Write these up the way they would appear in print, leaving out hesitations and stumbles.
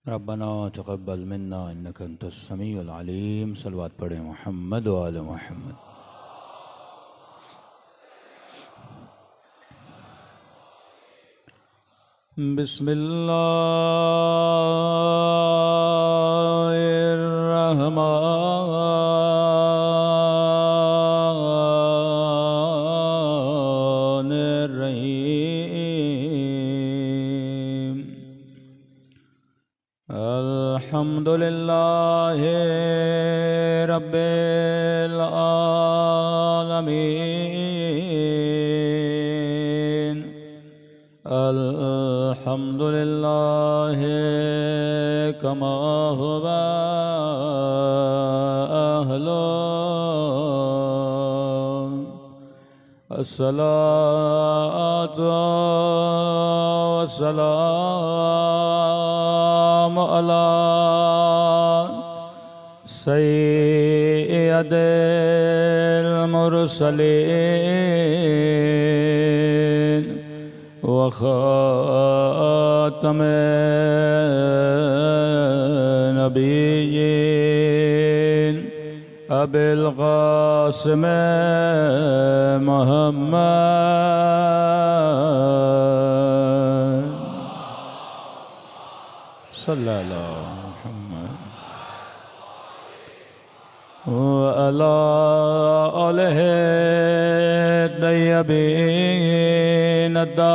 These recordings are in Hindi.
रब्बना तक़ब्बल मिन्ना इन्नका अंतस समीउल अलीम। सलवात पढ़े मोहम्मद व आले मोहम्मद। बिस्मिल्लाहिर्रहमानिर्रहीम। अल्हम्दुलिल्लाहि रब्बिल आलमीन। अल्हम्दुलिल्लाहि कमा हुवा अहलो। अस्सलातु वस्सलामु अला सय्यदिल मुरसलीन व ख़ातमिन नबिय्यीन अबिल क़ासिम मुहम्मद सल्लल्लाहु व अला आलिहि तय्यबीन अत्ताहिरीन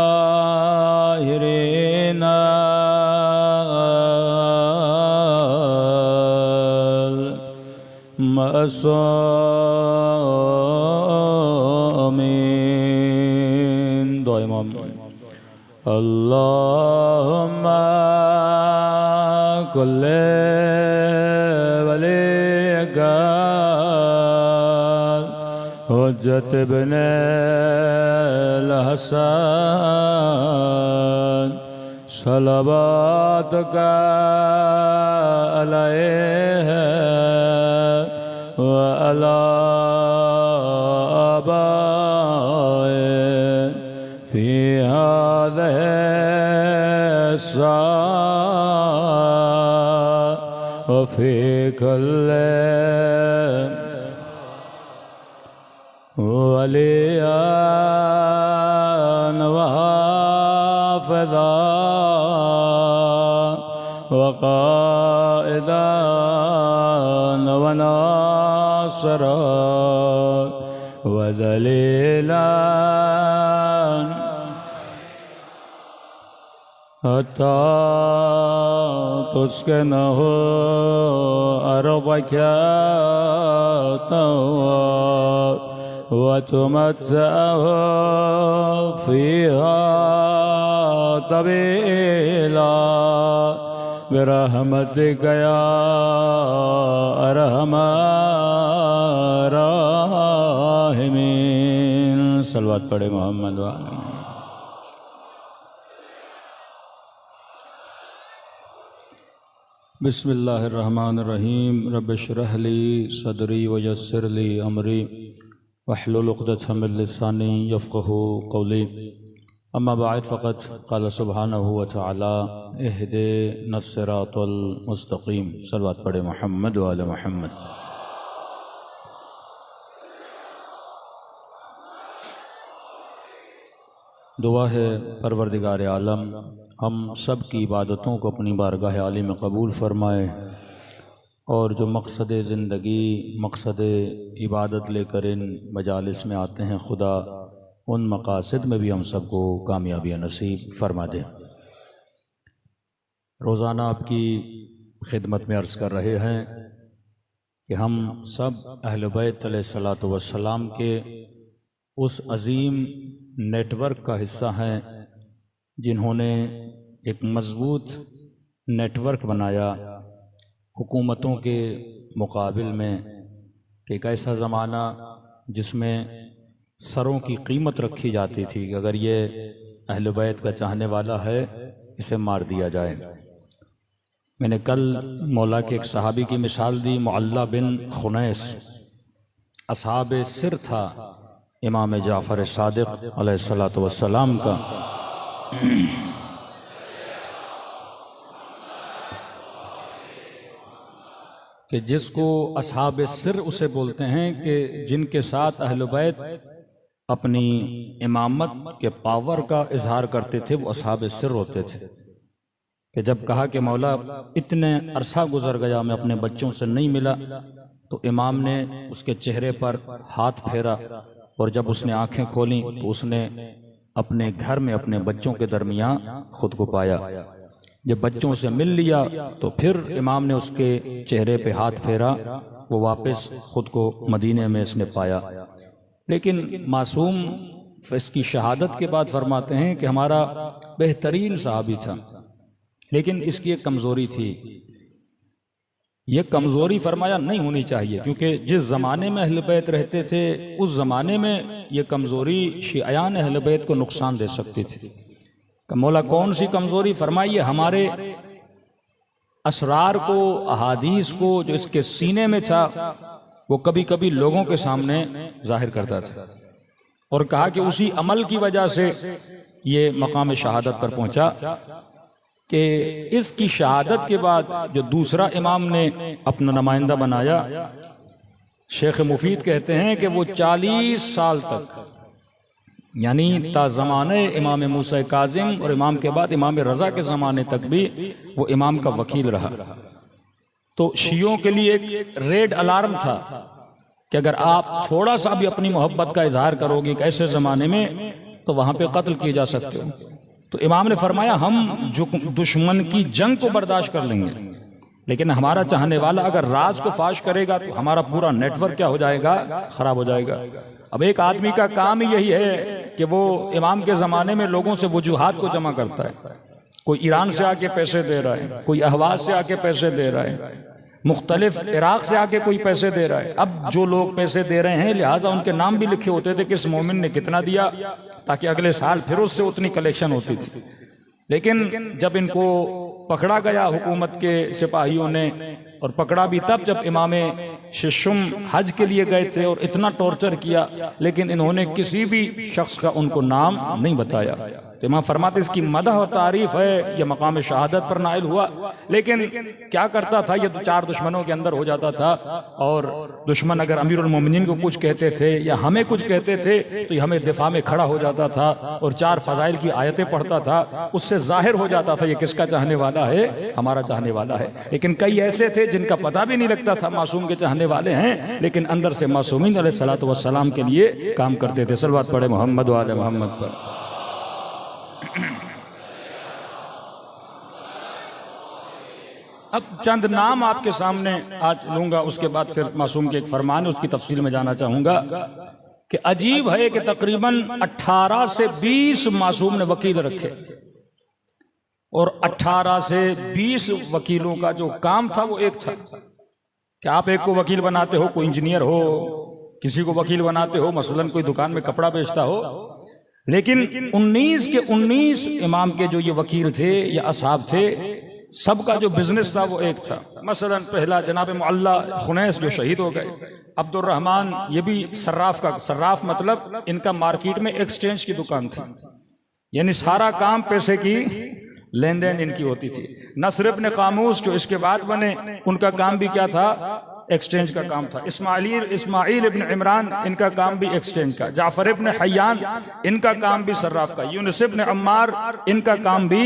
मअसूमीन। दुआ इमाम। अल्लाहुम्मा कुल्ले वलिका हुज्जत इब्ने हसन सलवातुका अलैहि व अला आबाए फी हाज़िहि व फी कुल्लि वलियान व हाफ़िज़ा व क़ाइदान व नासिरा व दलीलान हत्ता तुस्किनहु अर्दक व तुमत्तिअहु फ़ीहा तवीला बिरहमतिक या अरहमर राहिमीन। सलवात पढ़े मोहम्मद व आले मोहम्मद। बिस्मिल्लाहिर्रहमानिर्रहीम। रब्बिश्रह ली सदरी व यस्सिर ली अमरी वहलुल उक़दतम मिन लिसानी यफ़क़हू क़ौली। अम्मा बअद फ़क़द क़ाल सुब्हानहू व तआला इहदिनस सिरातल मुस्तक़ीम। सलवात पढ़े मोहम्मद व आले मोहम्मद। दुआ है परवरदिगार आलम हम सब की इबादतों को अपनी बारगाह आली में कबूल फ़रमाए और जो मकसद ज़िंदगी मकसद इबादत लेकर इन मजालिस में आते हैं खुदा उन मकासद में भी हम सबको कामयाबी नसीब फरमा दे। रोज़ाना आपकी खिदमत में अर्ज़ कर रहे हैं कि हम सब अहले बैत अलैहिस्सलातु वस्सलाम के उस अज़ीम नेटवर्क का हिस्सा हैं जिन्होंने एक मज़बूत नेटवर्क बनाया हुकूमतों के मुकाबिल में कि एक ऐसा ज़माना जिसमें सरों की कीमत रखी जाती थी कि अगर ये अहले बैत का चाहने वाला है इसे मार दिया जाए। मैंने कल मौला के एक सहाबी की मिसाल दी, मुअल्ला बिन खुनैस असहाबे सिर था इमाम जाफ़र सादिक़ अलैहिस्सलातु वस्सलाम का। कि जिसको असहाब सिर उसे बोलते हैं कि जिनके साथ अहले बैत अपनी इमामत के पावर का इजहार करते थे, वो असहाब सिर होते थे। कि जब कहा कि मौला इतने अरसा गुजर गया मैं अपने बच्चों से नहीं मिला, तो इमाम ने उसके चेहरे पर हाथ फेरा और जब उसने आंखें खोली तो उसने अपने घर में अपने बच्चों के दरमियान खुद को पाया। जब बच्चों से मिल लिया तो फिर इमाम ने उसके चेहरे पे हाथ फेरा, वो वापस खुद को मदीने में इसने पाया। लेकिन मासूम इसकी शहादत के बाद फरमाते हैं कि हमारा बेहतरीन सहाबी था, लेकिन इसकी एक कमज़ोरी थी। ये कमज़ोरी फरमाया नहीं होनी चाहिए, क्योंकि जिस ज़माने में अहले बैत रहते थे उस ज़माने में ये कमज़ोरी शियान अहले बैत को नुकसान दे सकती थी। मौला कौन सी कमज़ोरी फरमाई? हमारे असरार को, अहादीस को जो इसके सीने में था वो कभी कभी लोगों के सामने जाहिर करता था, और कहा कि उसी अमल की वजह से ये मकाम शहादत पर पहुंचा। कि इसकी शहादत के बाद जो दूसरा इमाम ने अपना नुमाइंदा बनाया, शेख मुफीद कहते हैं कि वो 40 साल तक, यानी ता ज़माने इमाम मूसा काजिम और इमाम के बाद इमाम रज़ा के ज़माने तक भी वो इमाम का वकील रहा। तो शियों के लिए एक रेड अलार्म था कि अगर आप थोड़ा सा भी अपनी मोहब्बत का इजहार करोगे कि ऐसे ज़माने में, तो वहाँ पे कत्ल किए जा सकते हो। तो इमाम ने फरमाया हम जो दुश्मन की जंग को बर्दाश्त कर लेंगे, लेकिन हमारा चाहने वाला अगर राज को फाश करेगा तो हमारा पूरा नेटवर्क क्या हो जाएगा? खराब हो जाएगा। अब एक आदमी का काम ही यही है कि वो इमाम के ज़माने में लोगों से वजूहात को जमा करता है। कोई ईरान से आके पैसे दे रहा है, कोई अहवाज से आके पैसे दे रहा है, मुख्तलिफ इराक से आके कोई पैसे दे रहा है। अब जो लोग पैसे दे रहे हैं लिहाजा उनके नाम भी लिखे होते थे किस मोमिन ने कितना दिया, ताकि अगले साल फिर उससे उतनी कलेक्शन होती थी। लेकिन जब इनको पकड़ा गया हुकूमत के सिपाहियों ने, और पकड़ा भी तब जब इमाम शिशुम हज के लिए गए थे, और इतना टॉर्चर किया, लेकिन इन्होंने किसी भी शख्स का उनको नाम नहीं बताया। तो इमाम फरमाते इसकी मदह और तारीफ है, यह मकाम शहादत पर नाइल हुआ। लेकिन क्या करता था, ये तो 4 दुश्मनों के अंदर हो जाता था, और दुश्मन अगर अमीरुल मोमिनीन को कुछ कहते थे या हमें कुछ कहते थे तो ये हमें दिफा में खड़ा हो जाता था और 4 फजाइल की आयतें पढ़ता था। उससे जाहिर हो जाता था ये किसका चाहने वाला है? हमारा चाहने वाला है। लेकिन कई ऐसे थे जिनका पता भी नहीं लगता था मासूम के चाहने वाले हैं, लेकिन अंदर से मासूमीन अलैहिस्सलातु वस्सलाम के लिए काम करते थे। सल्लल्लाहु पढ़े मोहम्मद व आले मोहम्मद पर। अब चंद नाम आपके सामने आज लूंगा, उसके बाद फिर मासूम के एक फरमान है उसकी तफसील में जाना चाहूंगा। कि अजीब है कि तकरीबन 18 से 20 मासूम ने वकील रखे, और 18 से 20 वकीलों का जो काम था वो एक था कि आप एक को वकील बनाते हो, कोई इंजीनियर हो, किसी को वकील बनाते हो मसलन कोई दुकान में कपड़ा बेचता हो। लेकिन 19 के 19 इमाम के जो ये वकील थे या असहाब थे, सबका जो बिजनेस था वो एक था। मसलन पहला जनाब मुअल्ला खुनैस जो शहीद हो गए, अब्दुर्रहमान ये भी सर्राफ का, सर्राफ मतलब इनका मार्केट में एक्सचेंज की दुकान थी, यानी सारा काम पैसे की लेन देन इनकी होती थी। नसर इब्न कामूस जो इसके बाद बने, उनका काम भी क्या था? एक्सचेंज का काम था। इस्माइल इब्न इमरान इनका काम भी एक्सचेंज का। जाफर इब्न हयान इनका काम भी सर्राफ का। यूनुस इब्न अम्मार इनका काम भी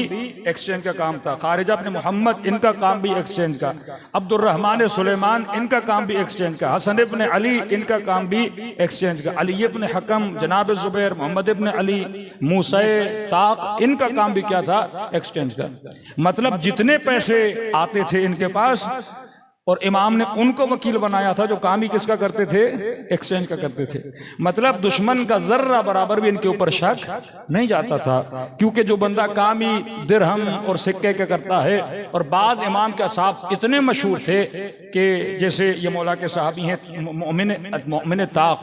एक्सचेंज का काम था। खारिजा इब्न मोहम्मद इनका काम भी एक्सचेंज का। अब्दुर्रहमान सुलेमान इनका काम भी एक्सचेंज का। हसन इब्न अली इनका काम भी एक्सचेंज का। अली इब्न हकम, जनाब जुबैर, मोहम्मद इब्न अली, मूसा ताक इनका काम भी क्या था? एक्सचेंज का। मतलब जितने पैसे आते थे इनके पास, और इमाम ने उनको वकील बनाया था जो काम ही किसका करते थे? एक्सचेंज का करते थे। मतलब दुश्मन का जर्रा बराबर भी इनके ऊपर शक नहीं जाता था, क्योंकि जो बंदा काम ही दिरहम और सिक्के का करता है। और बाज इमाम के साहब इतने मशहूर थे कि जैसे ये मौला के साहबी हैं मोमिन ताक,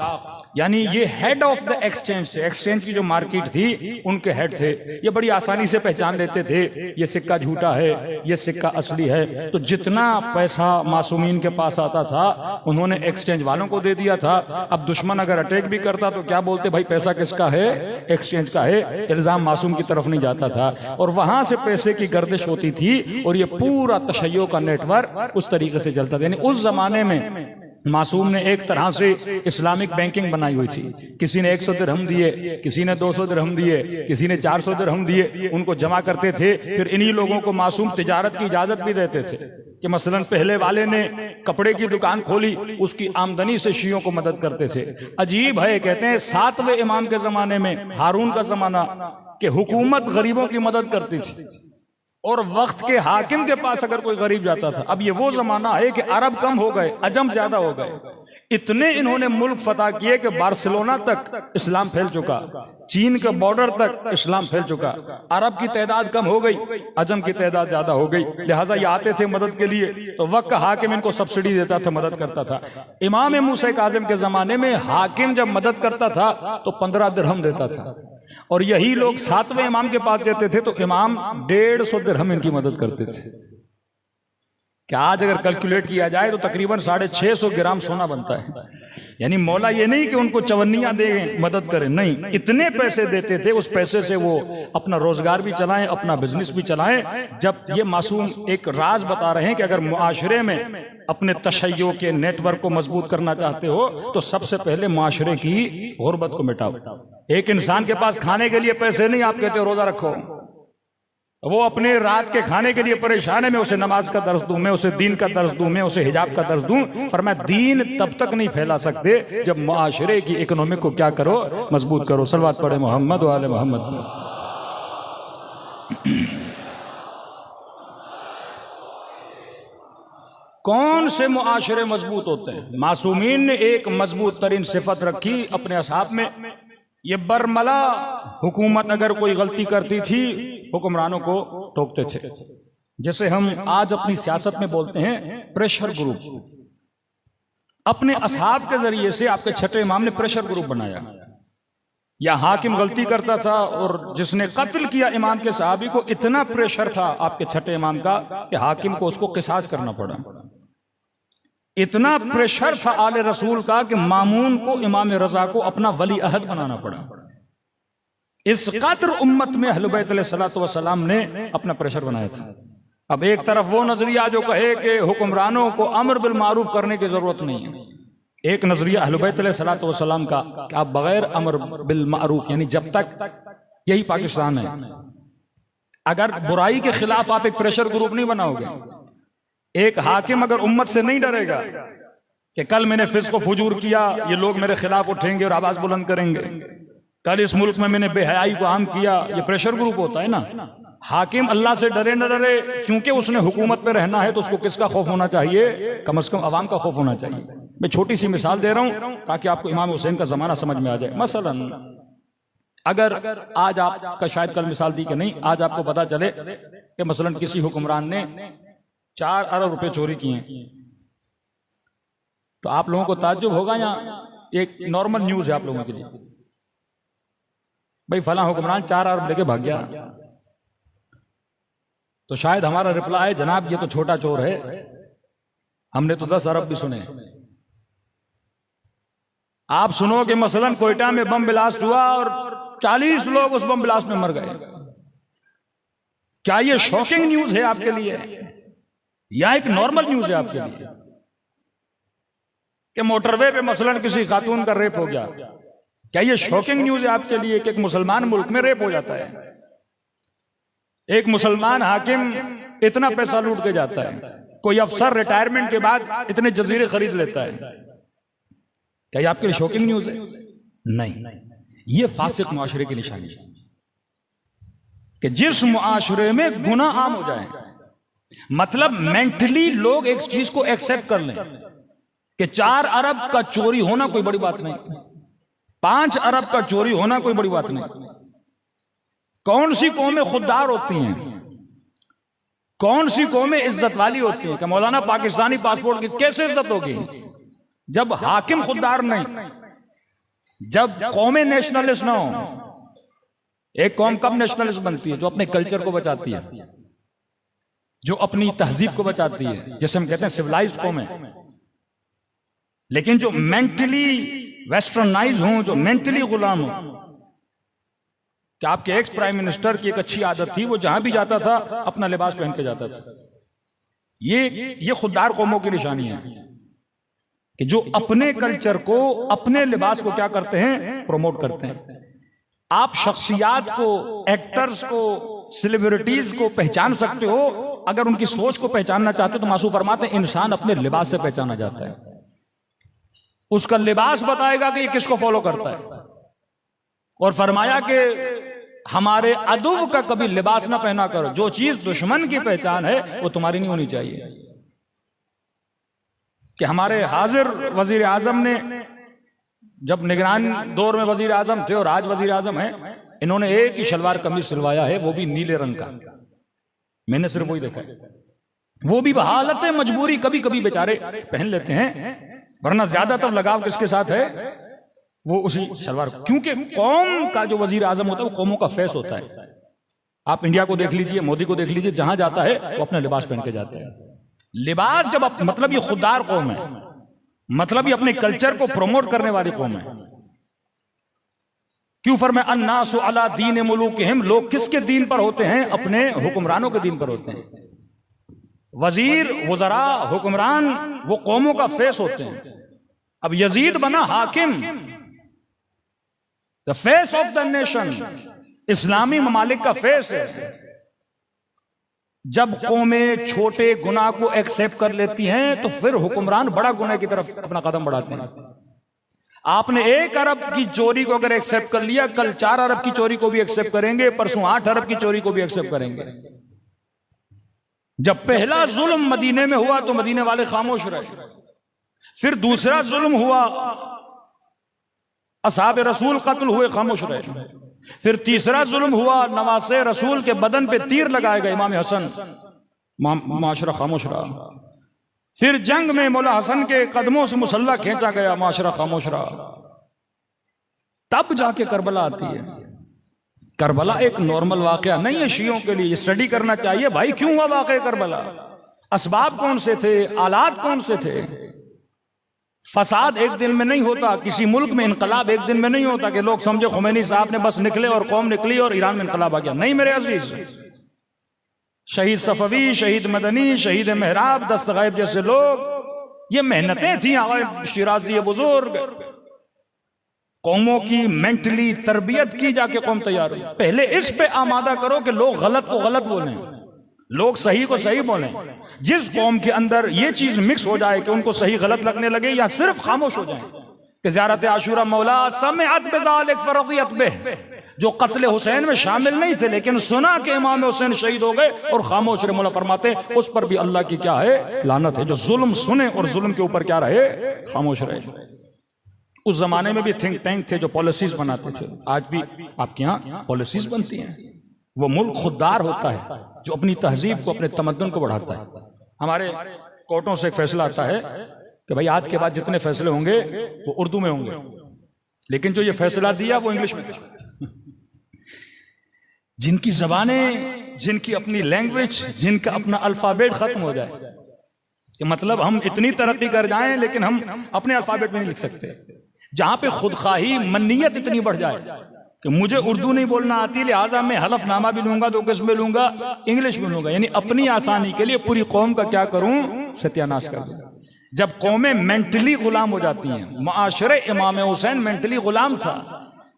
यानी ये हेड ऑफ द एक्सचेंज थे, एक्सचेंज की जो मार्केट थी उनके हेड थे। ये बड़ी आसानी से पहचान लेते थे ये सिक्का झूठा है, ये सिक्का असली है। तो जितना पैसा मासूमीन के पास आता था उन्होंने एक्सचेंज वालों को दे दिया था। अब दुश्मन अगर अटैक भी करता तो क्या बोलते, भाई पैसा किसका है, एक्सचेंज का है। इल्जाम मासूम की तरफ नहीं जाता था और वहां से पैसे की गर्दिश होती थी और ये पूरा तशय्यो का नेटवर्क उस तरीके से चलता था। यानी उस जमाने में मासूम ने एक तरह से इस्लामिक बैंकिंग बनाई हुई थी। किसी ने 100 दिरहम दिए, किसी ने 200 दिरहम दिए, किसी ने 400 दिरहम दिए, उनको जमा करते थे। फिर इन्हीं लोगों को मासूम तिजारत की इजाजत भी देते थे कि मसलन पहले वाले ने कपड़े की दुकान खोली, उसकी आमदनी से शियों को मदद करते थे। अजीब है, कहते हैं 7वें इमाम के जमाने में, हारून का जमाना, कि हुकूमत गरीबों की मदद करती थी और वक्त के हाकिम के पास अगर कोई गरीब जाता था। अब ये वो जमाना है कि अरब कम हो गए, अजम ज्यादा हो गए। इतने इन्होंने मुल्क फतह किए कि बार्सिलोना तक इस्लाम फैल चुका, चीन के बॉर्डर तक इस्लाम फैल चुका। अरब की तादाद कम हो गई, अजम की तादाद ज्यादा हो गई। लिहाजा ये आते थे मदद के लिए तो वक्त का हाकिम इनको सब्सिडी देता था, मदद करता था। इमाम मूसा काज़िम के जमाने में हाकिम जब मदद करता था तो 15 दिरहम देता था और यही लोग 7वें इमाम के पास जाते थे तो इमाम 150 दिरहम इनकी मदद करते थे। क्या आज अगर कैलकुलेट किया जाए तो तकरीबन 650 ग्राम सोना बनता है। यानी मौला ये नहीं कि उनको चवन्नियां दे मदद करें, नहीं, इतने पैसे देते थे, उस पैसे से वो अपना रोजगार भी चलाएं, अपना बिजनेस भी चलाएं। जब ये मासूम एक राज बता रहे हैं कि अगर मुआशरे में अपने तशय्यो के नेटवर्क को मजबूत करना चाहते हो तो सबसे पहले मुआशरे की गुर्बत को मिटाओ। एक इंसान के पास खाने के लिए पैसे नहीं, आप कहते हो रोजा रखो, वो अपने रात के खाने के लिए परेशान है, मैं उसे नमाज का दर्ज दूं, मैं उसे दीन का दर्ज दूं, मैं उसे हिजाब का दर्ज दूं। फरमाया दीन तब तक नहीं फैला सकते जब मुआशरे की इकोनॉमी को क्या करो, मजबूत करो। सलवात पढ़े मोहम्मद व आले मोहम्मद। कौन से मुआशरे मजबूत होते हैं? मासूमीन ने एक मजबूत तरीन सिफत रखी अपने असहाब में। ये बरमला हुकूमत अगर कोई गलती करती थी हुक्मरानों को टोकते थे। जैसे हम आज अपनी सियासत में बोलते हैं प्रेशर ग्रुप। अपने असहाब के जरिए से आपके छठे इमाम ने प्रेशर ग्रुप बनाया। या हाकिम गलती करता था और जिसने कत्ल किया इमाम के सहाबी को, इतना प्रेशर था आपके छठे इमाम का कि हाकिम को उसको किसास करना पड़ा। इतना प्रेशर था आले रसूल का कि मामून को, इमाम रजा को अपना वली अहद बनाना पड़ा। इस कदर उम्मत में अहले बैत अलैहिस्सलातु वस्सलाम ने अपना प्रेशर बनाया था। अब एक तरफ वो नजरिया जो कहे कि हुक्मरानों को अमर बिल मारूफ करने की जरूरत नहीं है, एक नजरिया अहले बैत अलैहिस्सलातु वस्सलाम का कि आप बगैर अमर बिल मारूफ, यानी जब तक, यही पाकिस्तान है, अगर बुराई के खिलाफ आप एक प्रेशर ग्रुप नहीं बनाओगे, एक हाकिम अगर उम्मत से नहीं डरेगा कि कल मैंने फिस्क व फुजूर किया, ये लोग मेरे खिलाफ उठेंगे और आवाज बुलंद करेंगे, कल इस मुल्क में मैंने बेहयाई को आम किया, ये प्रेशर ग्रुप होता है ना। हाकिम अल्लाह से डरे न डरे, क्योंकि उसने हुकूमत पे रहना है तो उसको किसका खौफ होना चाहिए? कम से कम अवाम का खौफ होना चाहिए। मैं छोटी सी मिसाल दे रहा हूं ताकि आपको इमाम हुसैन का जमाना समझ में आ जाए। मसलन अगर आज आपका शायद कल मिसाल दी कि नहीं, आज आपको पता चले कि मसलन किसी हुक्मरान ने 4 अरब रुपए चोरी किए, तो आप लोगों को ताज्जुब होगा या एक नॉर्मल न्यूज है आप लोगों के लिए? भाई फला हुक्मरान 4 अरब लेके भाग गया, तो शायद हमारा रिप्लाई है, जनाब ये तो छोटा चोर है, हमने तो 10 अरब भी सुने। आप सुनो कि मसलन कोयटा में बम ब्लास्ट हुआ और 40 लोग उस बम ब्लास्ट में मर गए। क्या ये शॉकिंग न्यूज है आपके लिए या एक नॉर्मल न्यूज है आपके लिए? कि मोटरवे पे मसलन किसी खातून का रेप हो गया, क्या ये शॉकिंग न्यूज है आपके लिए कि एक मुसलमान मुल्क में रेप हो जाता है? एक मुसलमान हाकिम इतना पैसा लूट के जाता है, कोई अफसर रिटायरमेंट के बाद इतने जजीरे खरीद लेता है, क्या ये आपके लिए शॉकिंग न्यूज है? नहीं, ये फासिक मुआशरे की निशानी है कि जिस मुआशरे में गुनाह आम हो जाए, मतलब मेंटली लोग एक चीज को एक्सेप्ट कर लें कि 4 अरब का चोरी होना कोई बड़ी बात नहीं, 5 अरब का चोरी होना कोई बड़ी बात नहीं। कौन सी कौमें खुददार होती हैं, कौन सी कौमें इज्जत वाली होती हैं? कि मौलाना पाकिस्तानी पासपोर्ट की कैसे इज्जत होगी जब हाकिम खुददार नहीं? जब कौमें नेशनलिस्ट ना हो, एक कौम कब नेशनलिस्ट बनती है? जो अपने कल्चर को बचाती है, जो अपनी तहजीब को बचाती है, जैसे हम कहते हैं सिविलाइज्ड कौमें। लेकिन जो मेंटली वेस्टर्नाइज हों, जो मेंटली गुलाम हो, कि आपके एक्स प्राइम मिनिस्टर की एक अच्छी आदत थी, वो जहां भी जाता था अपना लिबास पहन के जाता था। ये खुददार कौमों की निशानी है कि जो अपने कल्चर को, अपने लिबास को क्या करते हैं? प्रमोट करते हैं। आप शख्सियात को, एक्टर्स को, सेलिब्रिटीज को पहचान सकते हो। अगर उनकी सोच को पहचानना चाहते हो तो मासूम फरमाते हैं इंसान अपने लिबास से पहचाना जाता है। उसका लिबास बताएगा कि ये किसको फॉलो करता है। और फरमाया कि हमारे अदुव का कभी लिबास ना पहना करो। जो चीज दुश्मन की पहचान है वो तुम्हारी नहीं होनी चाहिए। कि हमारे हाजिर वजीर आजम ने, जब निगरान दौर में वजीर आजम थे और आज वजीर आजम है, इन्होंने एक ही शलवार कमीज सिलवाया है, वो भी नीले रंग का। मैंने सिर्फ वही देखा है। वो भी बहालत मजबूरी, कभी कभी बेचारे पहन लेते हैं, वरना ज्यादातर लगाव किसके साथ है? वो उसी शलवार। क्योंकि कौम का जो वजीर आजम होता है वो कौमों का फेस होता है। आप इंडिया को देख लीजिए, मोदी को देख लीजिए, जहां जाता है वो अपना लिबास पहन के जाता है। लिबास जब मतलब ये खुददार कौम है, मतलब ये अपने कल्चर को प्रमोट करने वाली कौम है। क्यों फरमाया अन्नासु अला दीन मुलूकिहिम, लोग किसके दीन पर होते हैं? अपने हुक्मरानों के दीन पर होते हैं। वजीर, वज़रा, हुक्मरान वो कौमों का फेस होते हैं। अब यजीद बना हाकिम, the face of the nation, इस्लामी ममालिक का फेस है। जब कौमें छोटे गुनाह को एक्सेप्ट कर लेती हैं तो फिर हुक्मरान बड़ा गुनाह की तरफ अपना कदम बढ़ाते हैं। आपने 1 अरब की चोरी को अगर एक्सेप्ट कर लिया, कल 4 अरब की चोरी को भी एक्सेप्ट करेंगे, परसों 8 अरब की चोरी को भी एक्सेप्ट करेंगे। जब पहला जुल्म मदीने में हुआ तो मदीने वाले खामोश रहे। फिर दूसरा जुल्म हुआ, असहाब रसूल कत्ल हुए, खामोश रहे। फिर तीसरा जुल्म हुआ, नवासे रसूल के बदन पे तीर लगाए गए, इमाम हसन, माशरा खामोश रहा। फिर जंग में मौला हसन के कदमों से मुसल्ला खींचा गया, माशरा खामोश रहा। तब जाके करबला आती है। करबला एक नॉर्मल वाकया नहीं है शियों के लिए, स्टडी करना चाहिए भाई, क्यों हुआ वाकया करबला, असबाब कौन से थे, आलात कौन से थे। फसाद एक दिन में नहीं होता, किसी मुल्क में इनकलाब एक दिन में नहीं होता कि लोग समझे खुमैनी साहब ने बस निकले और कौम निकली और ईरान में इनकलाब आ गया। नहीं मेरे अजीज, शहीद सफवी, शहीद मदनी, शहीद मेहराब, दस्तगायब जैसे लोग, ये मेहनतें थी आगे शिराजी बुजुर्ग। कौमों की मेंटली तरबियत की जाके कौम तैयार हुई। पहले इस पे आमादा करो कि लोग गलत को गलत बोलें, लोग सही को सही बोलें। जिस कौम के अंदर ये चीज मिक्स हो जाए कि उनको सही गलत लगने लगे या सिर्फ खामोश हो जाए कि ज़ियारत आशूरा मौला समिअत बिज़ालिक फरज़ियत बिह, जो कत्ल हुसैन में शामिल नहीं थे लेकिन सुना कि इमाम हुसैन शहीद हो गए और खामोश रहे, मौला फरमाते उस पर भी अल्लाह की क्या है? लानत है। जो जुल्म सुने और जुल्म के ऊपर क्या रहे? खामोश रहे। उस जमाने में भी थिंक टैंक थे जो पॉलिसीज बनाते थे। आज भी आपके यहाँ पॉलिसीज बनती हैं। वो मुल्क खुददार होता है जो अपनी तहजीब को, अपने तमद्दुन को बढ़ाता है। हमारे कोर्टों से एक फैसला आता है कि भाई आज के बाद जितने फैसले होंगे वो उर्दू में होंगे, लेकिन जो ये फैसला दिया वो इंग्लिश में। जिनकी जबानें, जिनकी अपनी लैंग्वेज, जिनका अपना अल्फाबेट खत्म हो जाए, कि मतलब हम इतनी तरक्की कर जाएं लेकिन हम अपने अल्फाबेट में नहीं लिख सकते। जहां पे खुदखाही, मन्नियत इतनी बढ़ जाए कि मुझे उर्दू नहीं बोलना आती, लिहाजा मैं हलफनामा भी लूंगा तो किस में लूंगा? इंग्लिश में लूंगा। यानी अपनी आसानी के लिए पूरी कौम का क्या करूं? सत्यानाश कर दूं। जब कौमें मेंटली गुलाम हो जाती हैं, मुआशरे इमाम हुसैन मेंटली गुलाम था।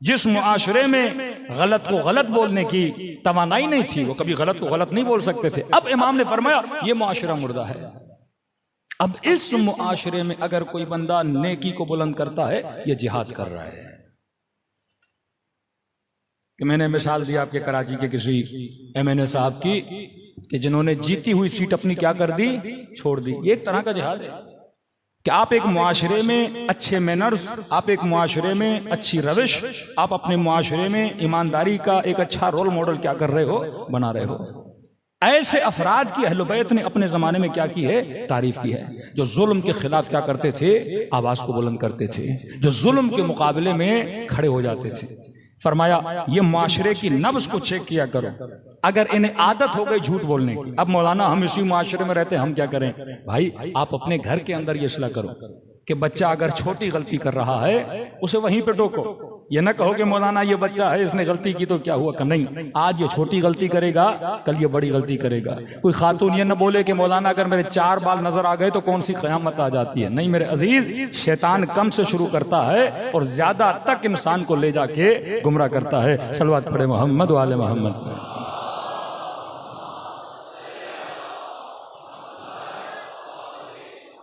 जिस मुआशरे में गलत को गलत बोलने की तवानाई नहीं थी, वो कभी गलत को गलत नहीं बोल सकते थे। अब इमाम ने फरमाया ये मुआशरा मुर्दा है। अब इस मुआशरे में अगर कोई बंदा नेकी को बुलंद करता है, ये जिहाद कर रहा है। कि मैंने मिसाल दी आपके कराची के किसी MNA साहब की कि जिन्होंने जीती हुई सीट अपनी क्या कर दी? छोड़ दी। ये एक तरह का जिहाद है कि आप एक मुआशरे में अच्छे मैनर्स, आप एक मुआशरे में अच्छी रविश, आप अपने मुआशरे में ईमानदारी का एक अच्छा रोल मॉडल क्या कर रहे हो? बना रहे हो। ऐसे अफराद की अहले बैत ने अपने जमाने में क्या की है, तारीफ की है, जो जुल्म के खिलाफ क्या करते थे, आवाज को बुलंद करते थे, जो जुल्म के मुकाबले में खड़े हो जाते थे। फरमाया ये माशरे की नब्ज को चेक किया करो, अगर इन्हें आदत हो गई झूठ बोलने की। अब मौलाना हम इसी माशरे में रहते, हम क्या करें? भाई आप अपने घर के अंदर ये इस्लाह करो कि बच्चा अगर छोटी गलती कर रहा है उसे वहीं पे टोको। ये ना कहो कि मौलाना ये बच्चा है, इसने गलती की तो क्या हुआ, नहीं, आज ये छोटी गलती करेगा, कल ये बड़ी गलती करेगा। कोई खातून ये ना बोले कि मौलाना अगर मेरे 4 बाल नजर आ गए तो कौन सी क़यामत आ जाती है। नहीं मेरे अजीज, शैतान कम से शुरू करता है और ज्यादा तक इंसान को ले जाके गुमराह करता है। सलवात पढ़े मोहम्मद वाले मोहम्मद।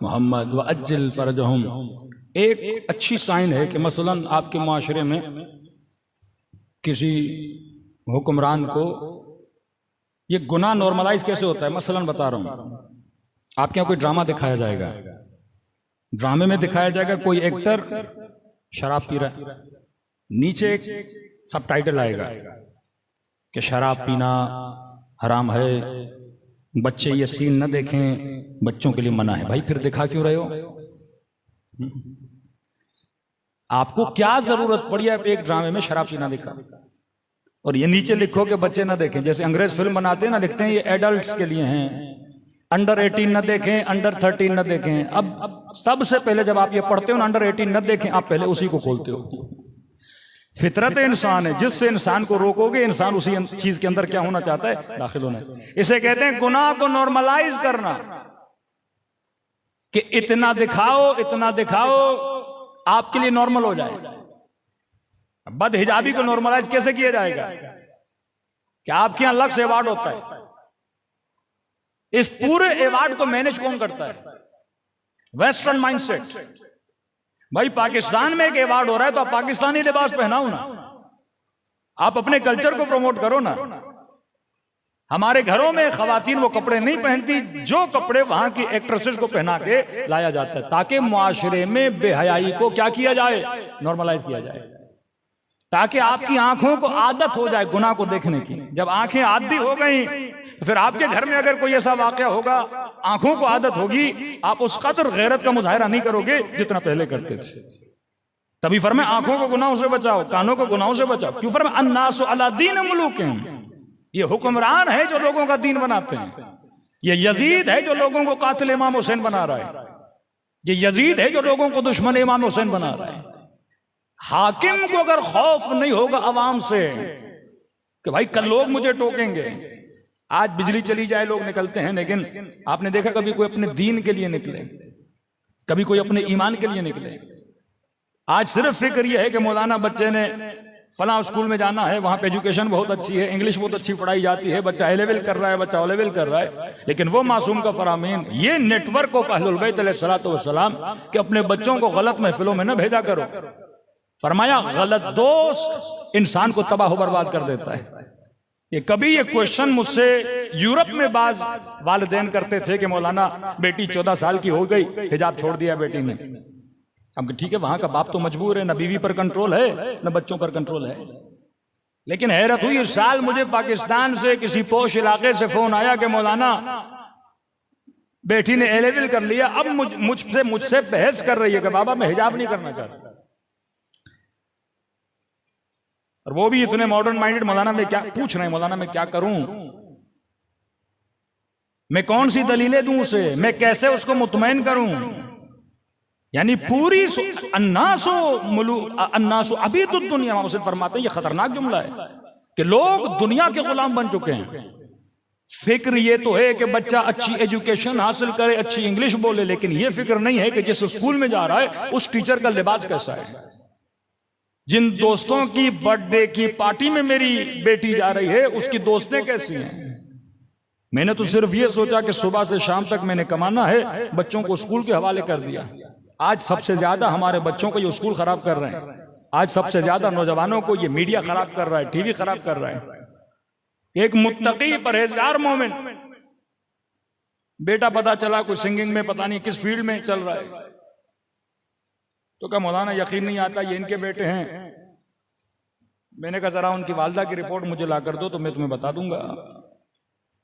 मोहम्मद व अज्जल फरजहुम। एक अच्छी साइन है कि मसलन आपके माशरे में किसी हुक्मरान को ये गुनाह नॉर्मलाइज कैसे होता है। मसलन बता रहा हूं, आपके यहाँ कोई ड्रामा दिखाया जाएगा, ड्रामे में दिखाया जाएगा कोई एक्टर शराब पी रहा है, नीचे एक सबटाइटल आएगा कि शराब पीना हराम है, बच्चे ये सीन न देखें, बच्चों के लिए मना है। भाई फिर दिखा क्यों रहे हो? आपको क्या जरूरत पड़ी है एक ड्रामे में शराब पीना दिखा, और ये नीचे लिखो कि बच्चे ना देखें। जैसे अंग्रेज फिल्म बनाते हैं ना, लिखते हैं ये एडल्ट्स के लिए हैं, अंडर 18 न देखें, अंडर 13 न देखें। अब सबसे पहले जब आप ये पढ़ते हो ना अंडर 18 न देखें, आप पहले उसी को खोलते हो। फितरत इंसान है, जिससे इंसान को रोकोगे इंसान उसी चीज के अंदर क्या होना चाहता है, दाखिल होना। इसे कहते हैं गुनाह को नॉर्मलाइज करना, कि इतना दिखाओ, इतना दिखाओ आपके लिए नॉर्मल हो जाए। बदहिजाबी को नॉर्मलाइज कैसे किया जाएगा? क्या आपके यहां लक्स अवार्ड होता है? इस पूरे अवार्ड को मैनेज कौन करता है? Western mindset. भाई पाकिस्तान में एक अवार्ड हो रहा है तो आप पाकिस्तानी लिबास पहनाओ ना, आप अपने कल्चर को प्रमोट करो ना। हमारे घरों में खवातीन वो कपड़े नहीं पहनती जो कपड़े वहां की एक्ट्रेसेस को पहना के लाया जाता है, ताकि मुआशरे में बेहयाई को क्या किया जाए, नॉर्मलाइज किया जाए, ताकि आपकी आंखों को आदत हो जाए गुनाह को देखने की। जब आंखें आदी हो गई फिर आपके घर में अगर कोई ऐसा वाकया होगा, आंखों को आदत होगी, आप उस कदर गैरत का मुजाहिरा नहीं करोगे जितना पहले करते थे। तभी फरमाए आंखों को गुनाहों से बचाओ, कानों को गुनाहों से बचाओ। क्यों फरमाए अन्नासु अला दीन मुलूकिहिम, ये हुक्मरान है जो लोगों का दीन बनाते हैं। ये यजीद है जो लोगों को कातिल इमाम हुसैन बना रहा है, ये यजीद है जो लोगों को दुश्मन इमाम हुसैन बना रहा है। हाकिम को अगर खौफ नहीं होगा अवाम से कि भाई कल लोग मुझे टोकेंगे, आज बिजली चली जाए लोग निकलते हैं, लेकिन आपने देखा कभी कोई अपने दीन के लिए निकले, कभी कोई अपने ईमान के लिए निकले? आज सिर्फ फिक्र यह है कि मौलाना बच्चे ने फलां स्कूल में जाना है, वहां पे एजुकेशन बहुत अच्छी है, इंग्लिश बहुत अच्छी पढ़ाई जाती है, बच्चा ए लेवल कर रहा है, बच्चा ओ लेवल कर रहा है, लेकिन वो मासूम का फरामीन। ये नेटवर्क ऑफ अहलुल बैत अलैहिस्सलातु वस्सलाम कि अपने बच्चों को गलत महफिलों में न भेजा करो। फरमाया गलत दोस्त इंसान को तबाह बर्बाद कर देता है। ये क्वेश्चन मुझसे यूरोप में बाज वालिदैन करते थे कि मौलाना बेटी 14 साल की हो गई, हिजाब छोड़ दिया बेटी ने। अब ठीक है, वहां का बाप तो मजबूर है, न बीवी पर कंट्रोल है न बच्चों पर कंट्रोल है। लेकिन हैरत हुई, इस साल मुझे पाकिस्तान से किसी पोश इलाके से फोन आया कि मौलाना बेटी ने ए लेवल कर लिया, अब मुझसे बहस कर रही है कि बाबा मैं हिजाब नहीं करना चाहता। और वो भी इतने मॉडर्न माइंडेड, मौलाना मैं क्या पूछ रहे हैं, मौलाना मैं क्या करूं, मैं कौन सी दलीलें दूं उसे, मैं कैसे उसको मुतमईन करूं। यानी पूरी अन्नासो अबीदुद दुनिया, उसे फरमाते हैं ये खतरनाक जुमला है कि लोग दुनिया के गुलाम बन चुके हैं। फिक्र ये तो है कि बच्चा अच्छी एजुकेशन हासिल करे, अच्छी इंग्लिश बोले, लेकिन ये फिक्र नहीं है कि जिस स्कूल में जा रहा है उस टीचर का लिबास कैसा है, जिन दोस्तों की बर्थडे की पार्टी में मेरी बेटी जा रही है उसकी दोस्तें कैसी हैं। मैंने तो सिर्फ ये सोचा कि सुबह से शाम तक मैंने कमाना है, बच्चों को स्कूल के हवाले कर दिया। आज सबसे ज्यादा हमारे बच्चों को ये स्कूल खराब कर रहे हैं, आज सबसे ज्यादा नौजवानों को ये मीडिया खराब कर रहा है, टीवी खराब कर रहा है। एक मुत्तकी परहेजगार मोमिन बेटा पता चला कुछ सिंगिंग में पता नहीं किस फील्ड में चल रहा है, तो क्या मौलाना यकीन नहीं आता ये इनके बेटे हैं। मैंने कहा जरा उनकी वालदा की रिपोर्ट मुझे ला कर दो तो मैं तुम्हें बता दूंगा।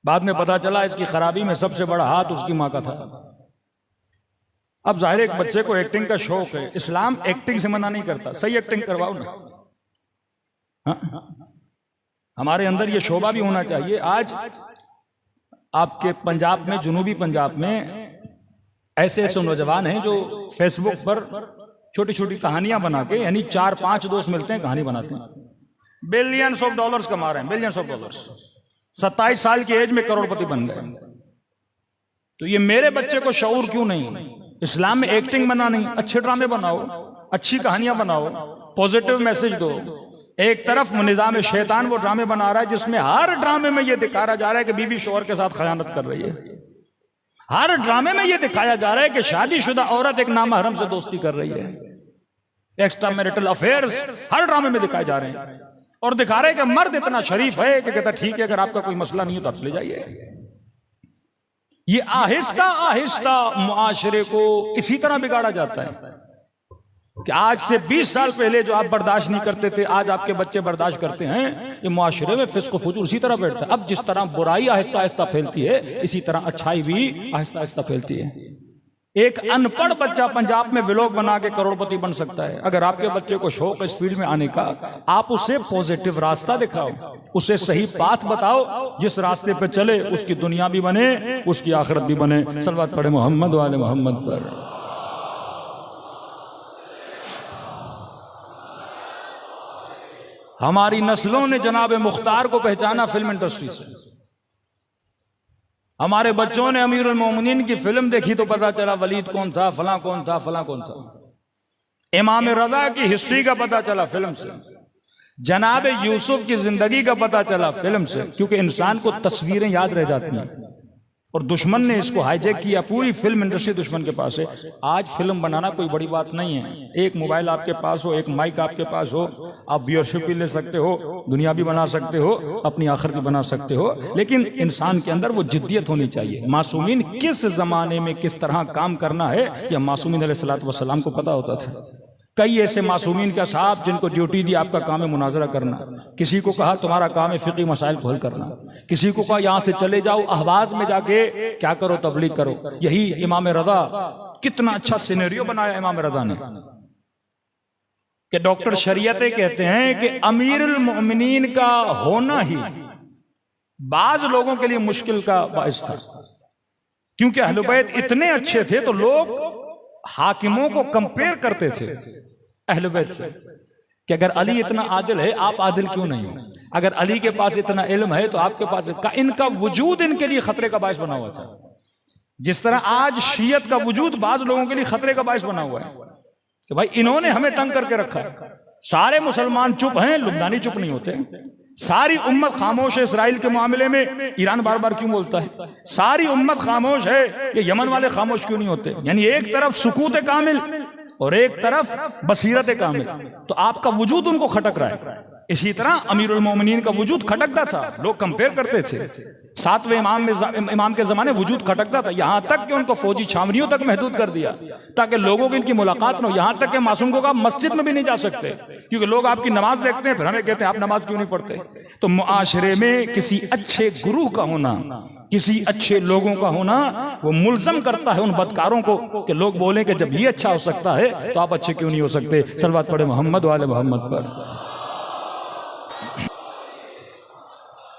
बाद में पता चला इसकी खराबी में सबसे बड़ा हाथ उसकी माँ का था। अब जाहिर एक बच्चे को एक्टिंग का शौक है, इस्लाम एक्टिंग से मना नहीं करता, सही एक्टिंग करवाओ ना। हाँ? हमारे अंदर ये शोभा भी होना चाहिए। आज आपके पंजाब में, जुनूबी पंजाब में ऐसे ऐसे नौजवान हैं जो फेसबुक पर छोटी छोटी कहानियां बना के, यानी 4-5 दोस्त मिलते हैं, कहानी बनाते हैं, बिलियंस ऑफ डॉलर्स कमा रहे हैं, बिलियंस ऑफ डॉलर्स। 27 साल की एज में करोड़पति बन गए। तो ये मेरे बच्चे को शऊर क्यों नहीं? इस्लाम में एक्टिंग बना नहीं, अच्छे ड्रामे बनाओ, अच्छी कहानियां बनाओ, पॉजिटिव मैसेज दो। एक तरफ निजाम शैतान वो ड्रामे बना रहा है जिसमें हर ड्रामे में ये दिखाया जा रहा है कि बीवी शौहर के साथ खयानत कर रही है। हर ड्रामे में ये दिखाया जा रहा है कि शादीशुदा औरत एक नामहरम से दोस्ती कर रही है। एक्स्ट्रा मैरिटल अफेयर्स हर ड्रामे में दिखाए जा रहे हैं, और दिखा रहे हैं कि मर्द इतना शरीफ है कि कहता ठीक है, अगर आपका कोई मसला नहीं है तो आप चले जाइए। ये आहिस्ता आहिस्ता मुआशरे को इसी तरह बिगाड़ा जाता है कि आज से 20 साल पहले जो आप बर्दाश्त नहीं करते थे, आज आपके बच्चे बर्दाश्त करते हैं। ये मुआशरे में फिस्क व फुजूर इसी तरह बैठता है। अब जिस तरह बुराई आहिस्ता आहिस्ता फैलती है, इसी तरह अच्छाई भी आहिस्ता आहिस्ता फैलती है। एक अनपढ़ बच्चा पंजाब में व्लॉग बना के करोड़पति बन सकता है। अगर आपके बच्चे को शौक है इस फील्ड में आने का, आप उसे पॉजिटिव रास्ता दिखाओ, उसे सही बात बताओ, जिस रास्ते पे चले उसकी दुनिया भी बने, उसकी आखिरत भी बने। सल्लल्लाहु पढ़े मोहम्मद वाले मोहम्मद पर। हमारी नस्लों ने जनाब मुख्तार को पहचाना फिल्म इंडस्ट्री से। हमारे बच्चों ने अमीरुल मोमिनीन की फिल्म देखी तो पता चला वलीद कौन था, फलां कौन था, फलां कौन था। इमाम रजा की हिस्ट्री का पता चला फिल्म से। जनाब यूसुफ की जिंदगी का पता चला फिल्म से, क्योंकि इंसान को तस्वीरें याद रह जाती हैं। और दुश्मन ने इसको हाईजैक किया, पूरी फिल्म इंडस्ट्री दुश्मन के पास है। आज फिल्म बनाना कोई बड़ी बात नहीं है। एक मोबाइल आपके पास हो, एक माइक आपके पास हो, आप व्यूअरशिप भी ले सकते हो, दुनिया भी बना सकते हो, अपनी आखिरत भी बना सकते हो। लेकिन इंसान के अंदर वो जिद्दियत होनी चाहिए। मासूमीन किस जमाने में किस तरह काम करना है, यह मासूमीन अलैहिस्सलातु वस्सलाम को पता होता था। कई ऐसे मासूमीन का साहब जिनको ड्यूटी दी, आपका काम है मुनाजरा करना। किसी को कहा तुम्हारा काम है फिक़ी मसाइल को हल करना। किसी को कहा यहां से चले जाओ, अहवाज में जाके क्या करो, तबलीग करो। यही इमाम रज़ा, कितना अच्छा सिनेरियो बनाया इमाम रज़ा ने कि डॉक्टर शरीयतें कहते हैं कि अमीरुल मोमिनीन का होना ही बाज लोगों के लिए मुश्किल का बाइस था, क्योंकि अहले बैत इतने अच्छे थे तो लोग हाकिमों को कंपेयर करते थे अहले बैत से कि अगर अली इतना आदिल है, आप आदिल क्यों नहीं हो? अगर अली के पास इतना इल्म है तो आपके पास इनका वजूद इनके लिए खतरे का बाइस बना हुआ था। जिस तरह आज शियत का वजूद बाज लोगों के लिए खतरे का बाइस बना हुआ है कि भाई इन्होंने हमें तंग करके रखा है। सारे मुसलमान चुप हैं, लुबनानी चुप नहीं होते। सारी उम्मत खामोश है इसराइल के मामले में, ईरान बार बार क्यों बोलता है? सारी उम्मत खामोश है, ये यमन वाले खामोश क्यों नहीं होते? यानी एक तरफ सुकूत कामिल और एक तरफ बसीरत कामिल, तो आपका वजूद उनको खटक रहा है। इसी तरह अमीरुल मोमिनीन का वजूद खटकता था, लोग कंपेयर करते थे। 7वें इमाम के जमाने वजूद खटकता था, यहां तक कि उनको फौजी छावनियों तक महदूद कर दिया ताकि लोगों की इनकी मुलाकात न हो। यहां तक कि मासूम को आप मस्जिद में भी नहीं जा सकते, क्योंकि लोग आपकी नमाज देखते हैं, फिर हमें कहते हैं आप नमाज क्यों नहीं पढ़ते। तो मुआशरे में किसी अच्छे गुरु का होना, किसी अच्छे लोगों का होना, वो मुल्ज़म करता है उन बदकारों को कि लोग बोलें कि जब ये अच्छा हो सकता है तो आप अच्छे क्यों नहीं हो सकते। सल्लल्लाहु पढ़े मोहम्मद वाले मोहम्मद पर।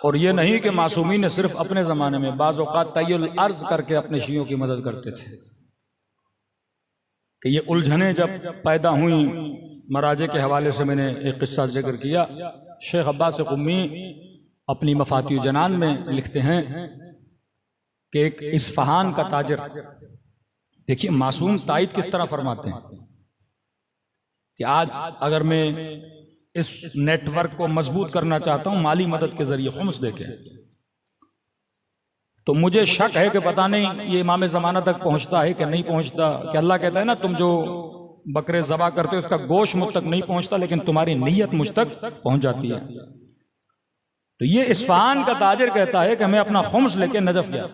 और ये नहीं कि मासूमी ने सिर्फ अपने जमाने में, बाज़ औक़ात तय्युल अर्ज़ करके अपने शियों की मदद करते थे कि ये उलझने जब पैदा हुई, मराजे के हवाले से मैंने एक किस्सा जिक्र किया। शेख अब्बास क़ुम्मी अपनी मफातिह जनान में लिखते हैं कि एक इस्फहान का ताजिर, देखिए मासूम तायद किस तरह फरमाते हैं कि आज अगर मैं इस नेटवर्क को मजबूत करना चाहता हूं माली मदद के जरिए, खुम्स देके, तो मुझे शक है कि पता नहीं ये इमाम ज़माना तक पहुंचता है कि नहीं पहुंचता। कि अल्लाह कहता है ना, तुम जो बकरे ज़बा करते हो उसका गोश्त मुझ तक नहीं पहुंचता, लेकिन तुम्हारी नीयत मुझ तक पहुंच जाती है। तो ये इस्फहान का ताजिर कहता है कि मैं अपना खुम्स लेके नजफ गया,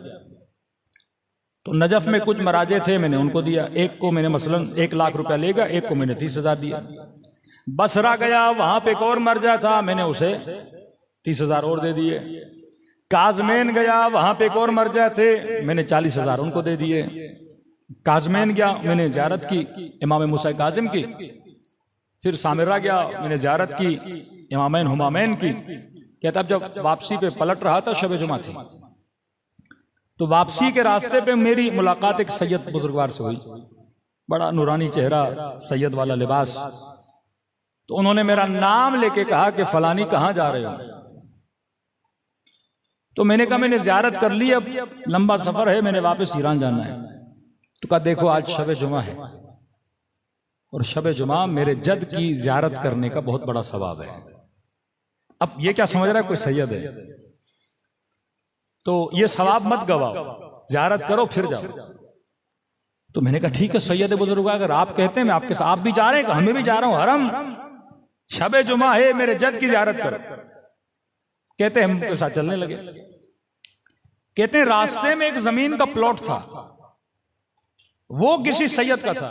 तो नजफ में कुछ मराजे थे, मैंने उनको दिया। एक को मैंने मसलन 1 लाख रुपया लेगा, एक को मैंने 30,000 दिया। बसरा गया, वहां पे एक और मर्जा था, मैंने उसे 30,000 और दे दिए। काजमैन गया, वहां पे एक और मर्जा थे, मैंने 40,000 उनको दे दिए। काजमैन गया, मैंने ज़ियारत की इमाम मूसा काजिम की। फिर सामिरा गया, मैंने ज़ियारत की इमामैन हुमामैन की। कहता अब जब वापसी पे पलट रहा था, शब जुमा थी, तो वापसी के रास्ते पे मेरी मुलाकात एक सैयद बुजुर्गवार से हुई। बड़ा नूरानी चेहरा, सैयद वाला लिबास। तो उन्होंने मेरा नाम लेके कहा कि फलानी कहाँ जा रहे हो। तो मैंने कहा मैंने ज़ियारत कर ली, अब लंबा सफर है, मैंने वापस ईरान जाना है। तो कहा देखो आज शब जुमा है, और शब जुमा मेरे जद की ज़ियारत करने का बहुत बड़ा सवाब है। अब ये क्या समझ रहा है, कोई सैयद है तो ये सवाब मत गवाओ, ज़ियारत करो फिर जाओ। तो मैंने कहा ठीक है सैयद बुजुर्ग, अगर आप कहते हैं मैं आपके साथ, आप भी जा रहे हैं, हमें भी जा रहा हूं, हरम शब जुमा है, मेरे जद की ज़ियारत करो। कहते हैं हम के साथ चलने लगे। कहते हैं रास्ते में एक जमीन का प्लॉट था, वो किसी सैयद का था।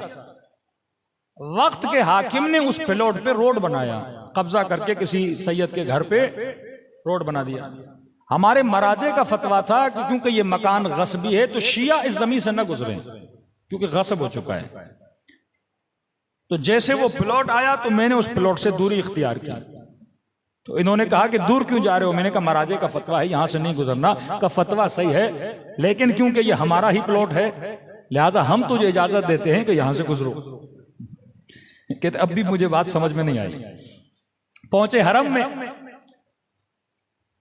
वक्त के हाकिम ने उस प्लॉट पे रोड बनाया, कब्जा करके किसी सैयद के घर पे रोड बना दिया। हमारे मराजे का फतवा था कि क्योंकि ये मकान गस्बी है तो शिया इस जमीन से न गुजरे, क्योंकि गस्ब हो चुका है। तो जैसे वो प्लॉट आया तो मैंने उस प्लॉट से दूरी इख्तियार की। तो इन्होंने कहा कि दूर क्यों जा रहे हो। मैंने कहा मराजे का फतवा है, यहां से नहीं गुजरना। का फतवा सही है, लेकिन क्योंकि ये हमारा ही प्लॉट है, लिहाजा हम तुझे इजाजत देते हैं कि यहां से गुजरो। कहते अब भी मुझे बात समझ में नहीं आई। पहुंचे हरम में,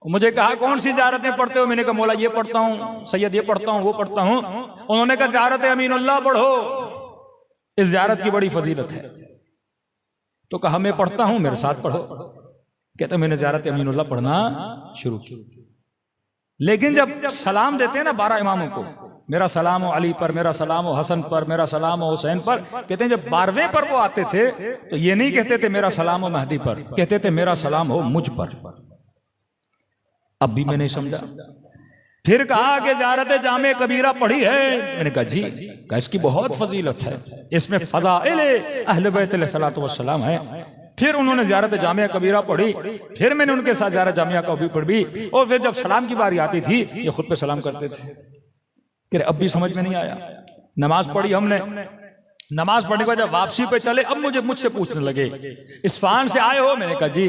मुझे कहा कौन सी ज़ियारतें पढ़ते हो। मैंने कहा मौला ये पढ़ता हूँ, सैयद ये पढ़ता हूँ, वो पढ़ता हूँ। उन्होंने कहा ज़ियारत अमीनुल्लाह पढ़ो, इस ज़ियारत की बड़ी फजीलत है। तो कहा मैं पढ़ता हूँ, मेरे साथ पढ़ो। कहते मैंने ज़ियारत अमीनुल्लाह पढ़ना शुरू की। लेकिन जब सलाम देते हैं ना 12 इमामों को, मेरा सलाम हो अली पर, मेरा सलाम हो हसन पर, मेरा सलाम हो हुसैन पर, कहते हैं जब 12वें पर वो आते थे तो ये नहीं कहते थे मेरा सलाम हो महदी पर, कहते थे मेरा सलाम हो मुझ पर। अब भी मैं नहीं समझा। फिर कहा कि ज़ियारत जामे कबीरा पढ़ी है। मैंने कहा जी, कहा इसकी बहुत फजीलत है, इसमें फज़ाइल अहले बैत अलैहिस्सलातु वस्सलाम है। फिर उन्होंने ज़ियारत जामिया कबीरा पढ़ी, फिर मैंने उनके साथ ज़ियारत जामिया कबीरा पढ़ी, और फिर जब सलाम की बारी आती थी ये खुद पे सलाम करते थे। कि अब भी समझ में नहीं आया। नमाज पढ़ी हमने, नमाज पढ़ने के बाद जब वापसी पे चले, अब मुझसे पूछने लगे इस्फहान से आए हो। मैंने कहा जी,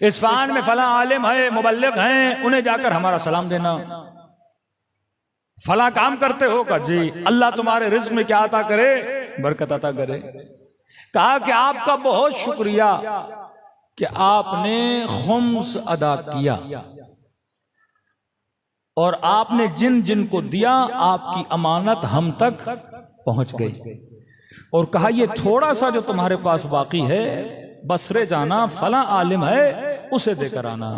इस्फहान में फला आलिम है, मुबल्लिग हैं, उन्हें जाकर हमारा सलाम देना। फला काम करते हो? कहा जी, अल्लाह तुम्हारे रिज़्क़ में क्या अता करे, बरकत अता करे। कहा कि आपका बहुत शुक्रिया कि आपने खुम्स अदा किया, और आपने जिन जिन को दिया आपकी अमानत हम तक पहुंच गई। और कहा ये थोड़ा सा जो तुम्हारे पास बाकी है, बसरे जाना, फला आलिम है, उसे देकर आना।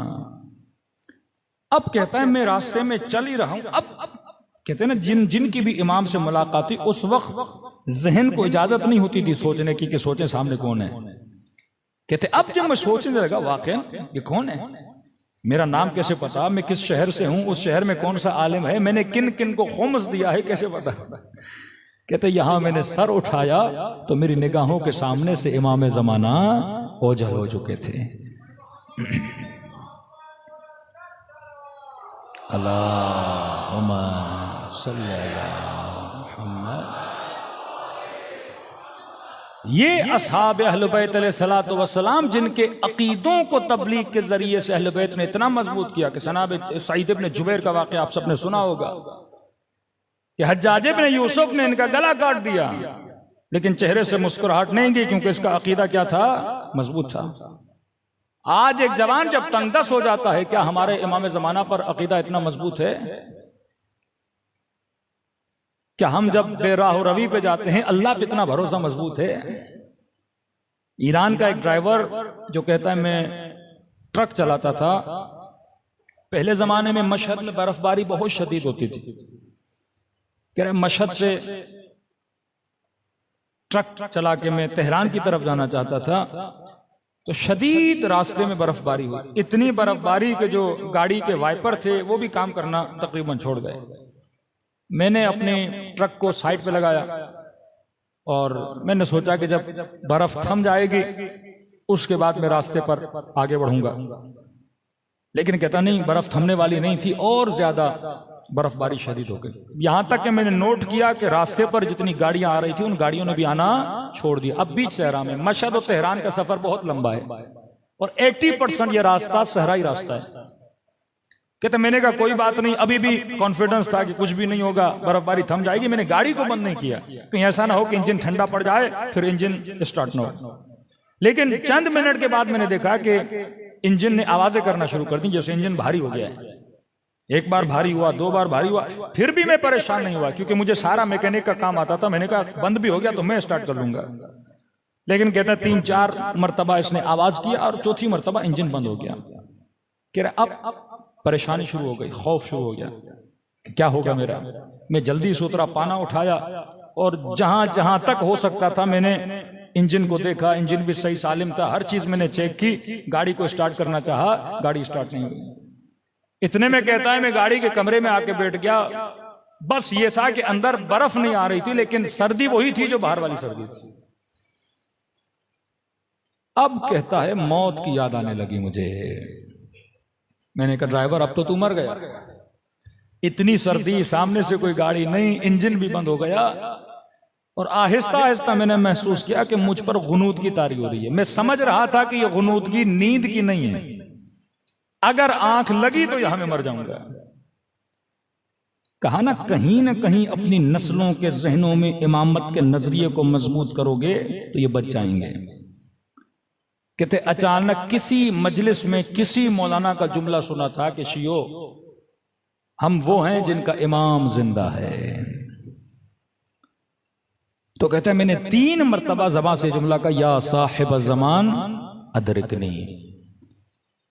अब कहता है मैं रास्ते में चल ही रहा हूं। अब कहते हैं ना जिन जिन की भी इमाम से मुलाकात हुई, उस वक्त जहन को इजाजत नहीं होती थी सोचने की कि सोचे सामने कौन है। कहते अब जब मैं सोचने लगा वाकई ये कौन है, मेरा नाम कैसे पता, मैं किस शहर से हूं, उस शहर में कौन सा आलिम है, मैंने किन किन को खुम्स दिया है, कैसे पता। कहते यहां मैंने सर उठाया तो मेरी निगाहों के सामने से इमाम जमाना ओझल हो चुके थे। अल्लाहुम्मा सल्ली अला मुहम्मद। ये असहाब अहले बैत अलैहिस्सलातु वस्सलाम जिनके अकीदों को तबलीग के जरिए से अहले बैत ने इतना मजबूत किया कि जनाब सईद इब्न जुबैर का वाक़या आप सबने सुना होगा कि हज्जाज इब्न यूसुफ ने इनका गला काट दिया, लेकिन चेहरे से मुस्कुराहट नहीं गई, क्योंकि इसका अकीदा क्या था, मजबूत था। आज एक जवान जब तंगदस हो जाता है, क्या हमारे इमाम ज़माना पर अकीदा इतना मजबूत है? क्या हम जब बेराह रवी पे जाते हैं अल्लाह पे इतना भरोसा मजबूत है? ईरान का एक ड्राइवर जो कहता है मैं ट्रक चलाता था, पहले जमाने में मशहद में बर्फबारी बहुत शदीद होती थी। कह रहे मशहद से ट्रक चला के मैं तेहरान की तरफ जाना चाहता था, तो शदीद रास्ते में बर्फबारी हुई। इतनी बर्फबारी के जो गाड़ी के वाइपर थे वो भी काम करना तकरीबन छोड़ गए। मैंने अपने ट्रक को साइड पे लगाया और मैंने सोचा कि जब बर्फ थम जाएगी उसके बाद मैं रास्ते पर आगे बढ़ूंगा। लेकिन कहता नहीं, बर्फ थमने वाली नहीं थी और ज्यादा बर्फबारी शदीद हो गई। यहां तक कि मैंने नोट किया कि रास्ते पर जितनी गाड़ियां आ रही थी उन गाड़ियों ने भी आना छोड़ दिया। अब बीच सहरा में, मशहद और तेहरान का सफर बहुत लंबा है और 80% यह रास्ता सहराई रास्ता है। कहते मैंने कहा कोई बात नहीं, अभी भी कॉन्फिडेंस था कि कुछ भी नहीं होगा, बर्फबारी थम जाएगी। मैंने गाड़ी को बंद नहीं किया, कहीं ऐसा ना हो कि इंजन ठंडा पड़ जाए फिर इंजन स्टार्ट ना हो। लेकिन चंद मिनट के बाद मैंने देखा कि इंजन ने आवाजें करना शुरू कर दी, जैसे इंजन भारी हो गया है। एक बार भारी हुआ, दो बार भारी हुआ, फिर भी मैं परेशान नहीं हुआ क्योंकि मुझे सारा मैकेनिक का काम आता था। मैंने कहा बंद भी हो गया तो मैं स्टार्ट कर लूंगा। लेकिन कहता 3-4 मरतबा इसने आवाज किया और चौथी मरतबा इंजन बंद हो गया। कह रहा अब परेशानी शुरू हो गई, खौफ शुरू हो गया कि क्या होगा मेरा। मैं जल्दी से उतरा, पाना उठाया और जहां जहां तक हो सकता था मैंने इंजन को देखा। इंजन भी सही सालिम था, हर चीज मैंने चेक की। गाड़ी को स्टार्ट करना चाहा, गाड़ी स्टार्ट नहीं हुई। इतने में कहता है मैं गाड़ी के कमरे में आके बैठ गया। बस ये था कि अंदर बर्फ नहीं आ रही थी लेकिन सर्दी वही थी जो बाहर वाली सर्दी थी। अब कहता है मौत की याद आने लगी मुझे। मैंने कहा ड्राइवर अब तो तू मर गया, इतनी सर्दी, सामने से कोई गाड़ी नहीं, इंजन भी बंद हो गया। और आहिस्ता आहिस्ता मैंने महसूस किया कि मुझ पर गुनूद की तारी हो रही है। मैं समझ रहा था कि यह गुनूदगी नींद की नहीं है, अगर आंख लगी तो यहां मैं मर जाऊंगा। कहा ना कहीं अपनी नस्लों के जहनों में इमामत के नजरिए को मजबूत करोगे तो ये बच जाएंगे। कहते अचानक किसी मजलिस में किसी मौलाना का जुमला सुना था कि शियो हम वो हैं जिनका इमाम जिंदा है। तो कहते हैं मैंने 3 मरतबा ज़बान से जुमला का, या साहिब ज़मान अदरिकनी,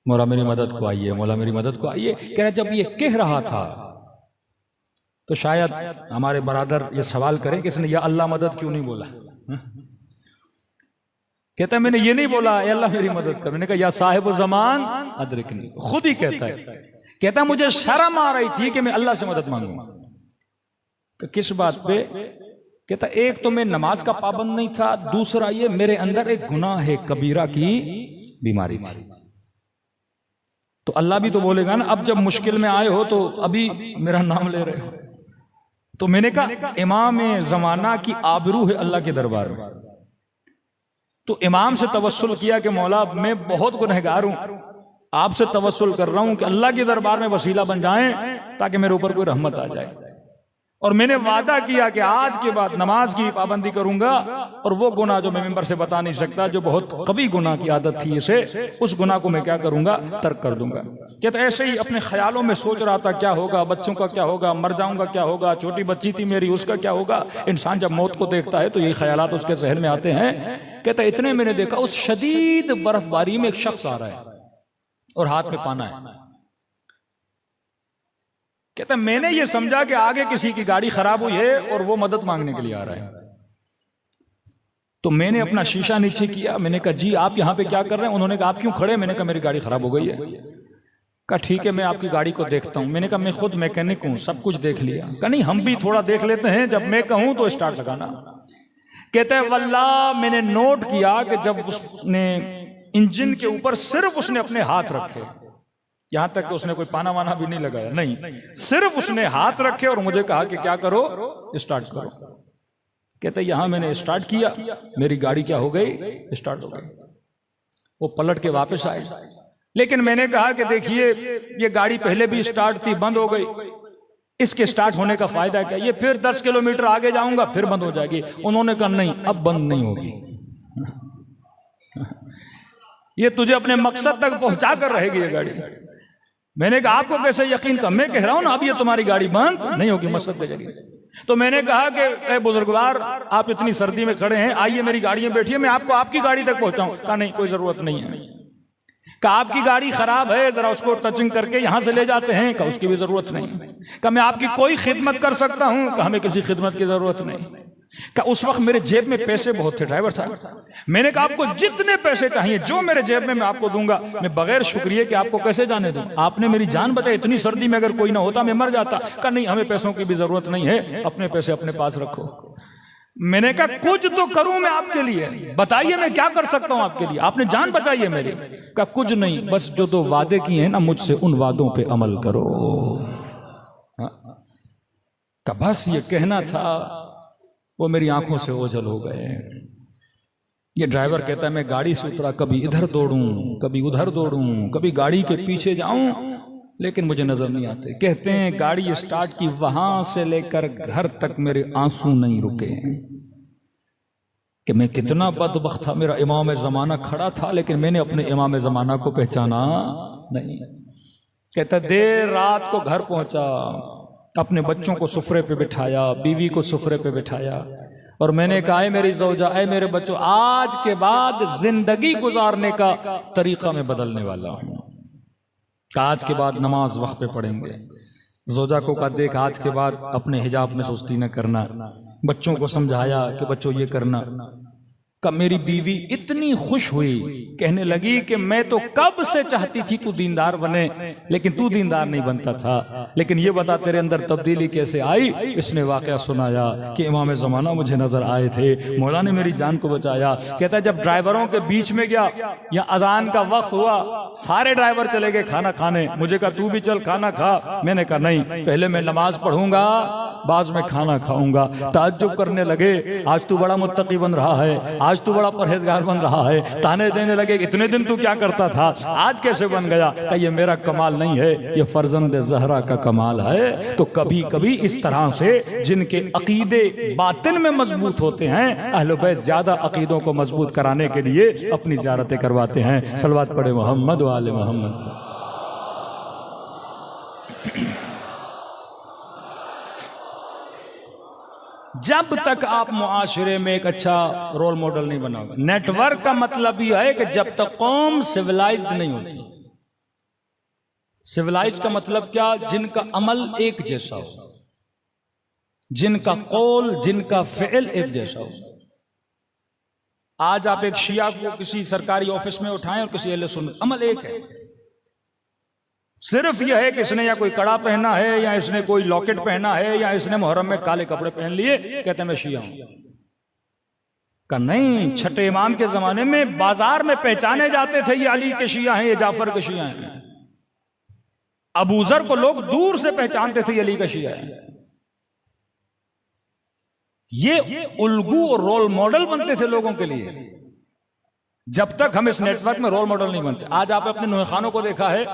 मौला मेरी मदद को आइए, मौला मेरी मदद को आइए। कह रहा जब ये कह रहा था तो शायद हमारे बरादर ये सवाल करें कि इसने या अल्लाह मदद क्यों नहीं बोला। कहता है मैंने ये नहीं बोला या अल्लाह मेरी मदद कर, मैंने कहा या साहिब ज़मान अदरिकनी। खुद ही कहता है, कहता मुझे शर्म आ रही थी कि मैं अल्लाह से मदद मांगूंगा। किस बात पे? कहता एक तो मैं नमाज का पाबंद नहीं था, दूसरा ये मेरे अंदर एक गुनाह है कबीरा की बीमारी थी। तो अल्लाह भी तो बोलेगा ना, अब जब मुश्किल में आए हो तो अभी मेरा नाम ले रहे हो। तो मैंने कहा इमाम जमाना की आबरू है अल्लाह के दरबार में। तो इमाम से तवस्सुल किया कि मौला मैं बहुत गुनहगार हूं, आपसे तवस्सुल कर रहा हूं कि अल्लाह के दरबार में वसीला बन जाएं ताकि मेरे ऊपर कोई रहमत आ जाए। और मैंने वादा किया कि आज के बाद नमाज की पाबंदी करूंगा और वो गुनाह जो मैं मिंबर से बता नहीं सकता, जो बहुत कभी गुनाह की आदत थी इसे, उस गुनाह को मैं क्या करूंगा, तर्क कर दूंगा। क्या तो ऐसे ही अपने ख्यालों में सोच रहा था क्या होगा, बच्चों का क्या होगा, मर जाऊंगा क्या होगा, छोटी बच्ची थी मेरी उसका क्या होगा। इंसान जब मौत को देखता है तो यही ख्यालात उसके जहन में आते हैं। कहता इतने मैंने देखा उस शदीद बर्फबारी में एक शख्स आ रहा है और हाथ में पाना है। कहता मैंने ये समझा कि आगे किसी की गाड़ी खराब हुई है और वो मदद मांगने के लिए आ रहा है। तो मैंने अपना शीशा नीचे किया, मैंने कहा जी आप यहां पे क्या कर रहे हैं? उन्होंने कहा आप क्यों खड़े? मैंने कहा मेरी गाड़ी खराब हो गई है। कहा ठीक है मैं आपकी गाड़ी को देखता हूं। मैंने कहा मैं खुद मैकेनिक हूं, सब कुछ देख लिया। कहा नहीं हम भी थोड़ा देख लेते हैं, जब मैं कहूं तो स्टार्ट लगाना। कहते हैं वल्लाह मैंने नोट किया कि जब उसने इंजन के ऊपर सिर्फ उसने अपने हाथ रखे, यहां तक कि उसने कोई पाना वाना भी नहीं लगाया, नहीं, सिर्फ उसने हाथ रखे और मुझे कहा कि क्या करो, स्टार्ट करो। कहते यहां मैंने स्टार्ट किया, मेरी गाड़ी क्या हो गई, स्टार्ट हो गई। वो पलट के वापस आए, लेकिन मैंने कहा कि देखिए ये गाड़ी पहले भी स्टार्ट थी, बंद हो गई, इसके स्टार्ट होने का फायदा क्या? ये फिर 10 किलोमीटर आगे जाऊंगा फिर बंद हो जाएगी। उन्होंने कहा नहीं अब बंद नहीं होगी, ये तुझे अपने मकसद तक पहुंचा कर रहेगी ये गाड़ी। मैंने कहा आपको कैसे यकीन था? मैं कह रहा हूं ना अब ये तुम्हारी गाड़ी बंद नहीं होगी, मकसद पे चलेगी। तो मैंने कहा कि बुजुर्गवार आप इतनी सर्दी में खड़े हैं, आइए मेरी गाड़ी में बैठिए, मैं आपको आपकी गाड़ी तक पहुंचाऊं। कहा नहीं कोई जरूरत नहीं है। कहा आपकी गाड़ी खराब है, जरा उसको टचिंग करके यहां से ले जाते हैं। कहा उसकी भी जरूरत नहीं। कहा मैं आपकी कोई खिदमत कर सकता हूं? कहा हमें किसी खिदमत की जरूरत नहीं। कहा उस वक्त मेरे जेब में पैसे बहुत थे, ड्राइवर था। मैंने कहा आपको जितने पैसे चाहिए जो मेरे जेब में मैं आपको दूंगा, मैं बगैर शुक्रिया कि आपको कैसे जाने दूं? आपने मेरी जान बचाई, इतनी सर्दी में अगर कोई ना होता मैं मर जाता। कहा नहीं हमें पैसों की भी जरूरत नहीं है, अपने पैसे अपने पास रखो। मैंने कहा कुछ तो करूं मैं आपके लिए, बताइए मैं क्या कर सकता हूं आपके लिए, आपने जान बचाई है मेरी। का कुछ नहीं, बस जो दो वादे किए हैं ना मुझसे उन वादों पे अमल करो। का बस ये कहना था, वो मेरी आंखों से ओझल हो गए। ये ड्राइवर कहता है मैं गाड़ी से उतरा, कभी इधर दौड़ूं कभी उधर दौड़ूं, कभी गाड़ी के पीछे जाऊं, लेकिन मुझे नजर नहीं आते। कहते हैं गाड़ी स्टार्ट की, वहां से लेकर घर तक मेरे आंसू नहीं रुके कि मैं कितना बदबख्त था। मेरा इमाम जमाना खड़ा था, लेकिन मैंने अपने इमाम जमाना को पहचाना नहीं। कहता देर रात को घर पहुंचा, अपने बच्चों को सुफरे पे बिठाया, बीवी को सुफरे पे बिठाया, और मैंने कहा है मेरी ज़ौजा, ऐ मेरे बच्चों, आज के बाद जिंदगी गुजारने का तरीका मैं बदलने वाला हूं। आज के बाद नमाज वक्त पे पढ़ेंगे। ज़ौजा को कहा देख आज के बाद अपने हिजाब में सुस्ती न करना। बच्चों को समझाया कि बच्चों ये करना। कब मेरी बीवी इतनी खुश हुई, कहने लगी कि मैं तो कब से चाहती थी तू दीनदार बने, लेकिन तू दीनदार नहीं बनता था, लेकिन ये बता तेरे अंदर तब्दीली कैसे आई। इसने वाकया सुनाया कि इमाम ज़माना मुझे नजर आए थे, मौला ने मेरी जान को बचाया। कहता जब ड्राइवरों के बीच में गया, या अजान का वक्त हुआ, सारे ड्राइवर चले गए खाना खाने, मुझे कहा तू भी चल खाना खा। मैंने कहा नहीं, पहले मैं नमाज पढ़ूंगा, बाद में खाना खाऊंगा। ताज्जुब करने लगे, आज तू बड़ा मुत्तकी बन रहा है, आज तू बड़ा परहेजगार बन रहा है। ताने देने लगे इतने दिन तू क्या करता था, आज कैसे बन गया। क्या ये मेरा कमाल नहीं है, ये फर्जंद ज़हरा का कमाल है। तो कभी कभी इस तरह से जिनके अकीदे बातिन में मजबूत होते हैं, अहले बैत ज्यादा अकीदों को मजबूत कराने के लिए अपनी ज़ियारतें करवाते हैं। सलवात पढ़े मोहम्मद व आले मोहम्मद। जब तक आप मुआशरे में एक अच्छा रोल मॉडल नहीं बनाओगे, नेटवर्क का मतलब यह है कि जब तक कौम सिविलाइज्ड नहीं होती। सिविलाइज्ड का मतलब क्या, जिनका अमल एक जैसा हो, जिनका कौल जिनका फ़िल एक जैसा हो। आज आप एक शिया को किसी सरकारी ऑफिस में उठाएं और किसी अहले सुन्नत, अमल एक है। सिर्फ यह है कि इसने या कोई कड़ा पहना है, या इसने कोई लॉकेट पहना है, या इसने मुहर्रम में काले कपड़े पहन लिए, कहते हैं मैं शिया हूं। का नहीं, छठे इमाम के जमाने में बाजार में पहचाने जाते थे ये अली के शिया हैं, ये जाफर के शिया हैं। अबू जर को लोग दूर से पहचानते थे ये अली का शिया है। ये उल्गू और रोल मॉडल बनते थे लोगों के लिए। जब तक हम इस नेटवर्क में रोल मॉडल नहीं बनते। आज आप अपने नूहे खानों को देखा है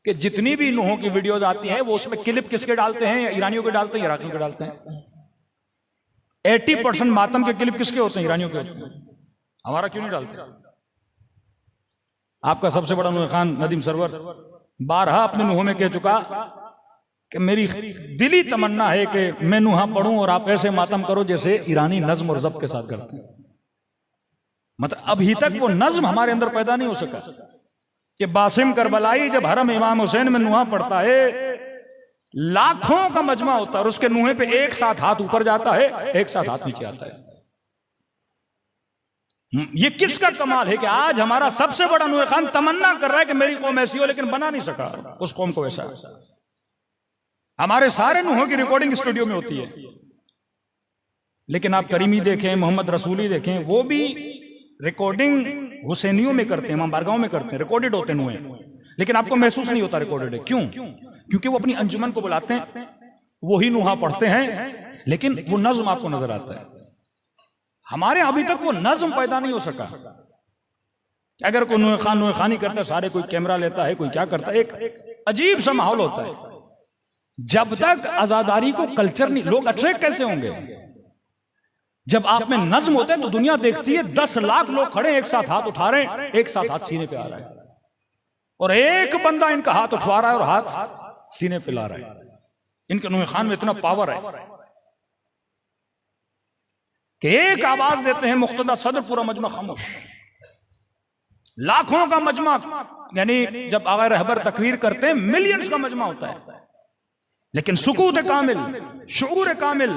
कि जितनी भी नूहों की वीडियोस आती हैं, वो उसमें क्लिप किसके डालते हैं, ईरानियों के डालते हैं, इराकियों के डालते हैं। 80% मातम के क्लिप किसके होते हैं, ईरानियों के होते हैं। हमारा क्यों नहीं डालते। आपका सबसे बड़ा नूहे खान नदीम सरवर बारहा अपने नूहों में कह चुका कि मेरी दिली तमन्ना है कि मैं नूहा पढ़ूं और आप ऐसे मातम करो जैसे ईरानी नज्म और ज़ब्त के साथ करते हैं। मतलब अभी तक वो नज्म हमारे अंदर पैदा नहीं हो सका कि बासिम करबलाई जब हरम इमाम हुसैन में नुहा पड़ता है, लाखों का मजमा होता है और उसके नुहे पे एक साथ हाथ ऊपर जाता है, एक साथ हाथ नीचे आता है। ये किसका कमाल है कि आज हमारा सबसे बड़ा नुहे खान तमन्ना कर रहा है कि मेरी कौम ऐसी हो, लेकिन बना नहीं सका उस कौम को वैसा। हमारे सारे नुहों की रिकॉर्डिंग स्टूडियो में होती है, लेकिन आप करीमी देखें, मोहम्मद रसूली देखें, वो भी रिकॉर्डिंग हुसैनियों में करते हैं, इमाम बारगाहों में करते हैं, रिकॉर्डेड होते हैं नुहे, लेकिन आपको महसूस नहीं होता रिकॉर्डेड है। क्यों? क्योंकि वो अपनी अंजुमन को बुलाते हैं, वही नुहा पढ़ते हैं, लेकिन वो नज्म आपको नजर आता है। हमारे अभी तक वो नज्म पैदा नहीं हो सका। अगर कोई नुहे खानी करता है, सारे कोई कैमरा लेता है, कोई क्या करता है, एक अजीब सा माहौल होता है। जब तक आजादारी को कल्चर नहीं, लोग अट्रैक्ट कैसे होंगे? जब आप में नज्म होते हैं तो दुनिया देखती है 10 लाख लोग खड़े एक साथ हाथ उठा रहे हैं, एक साथ हाथ सीने पे आ रहा है, और एक बंदा इनका हाथ उठवा रहा है और हाथ सीने पे ला रहा है। इनके नूहे खान में इतना पावर है कि एक आवाज देते हैं मुख्तदा सदर, पूरा मजमा खामोश। लाखों का मजमा, यानी जब आगा रहबर तकरीर करते हैं मिलियंस का मजमा होता है, लेकिन सुकूत कामिल, शऊर कामिल।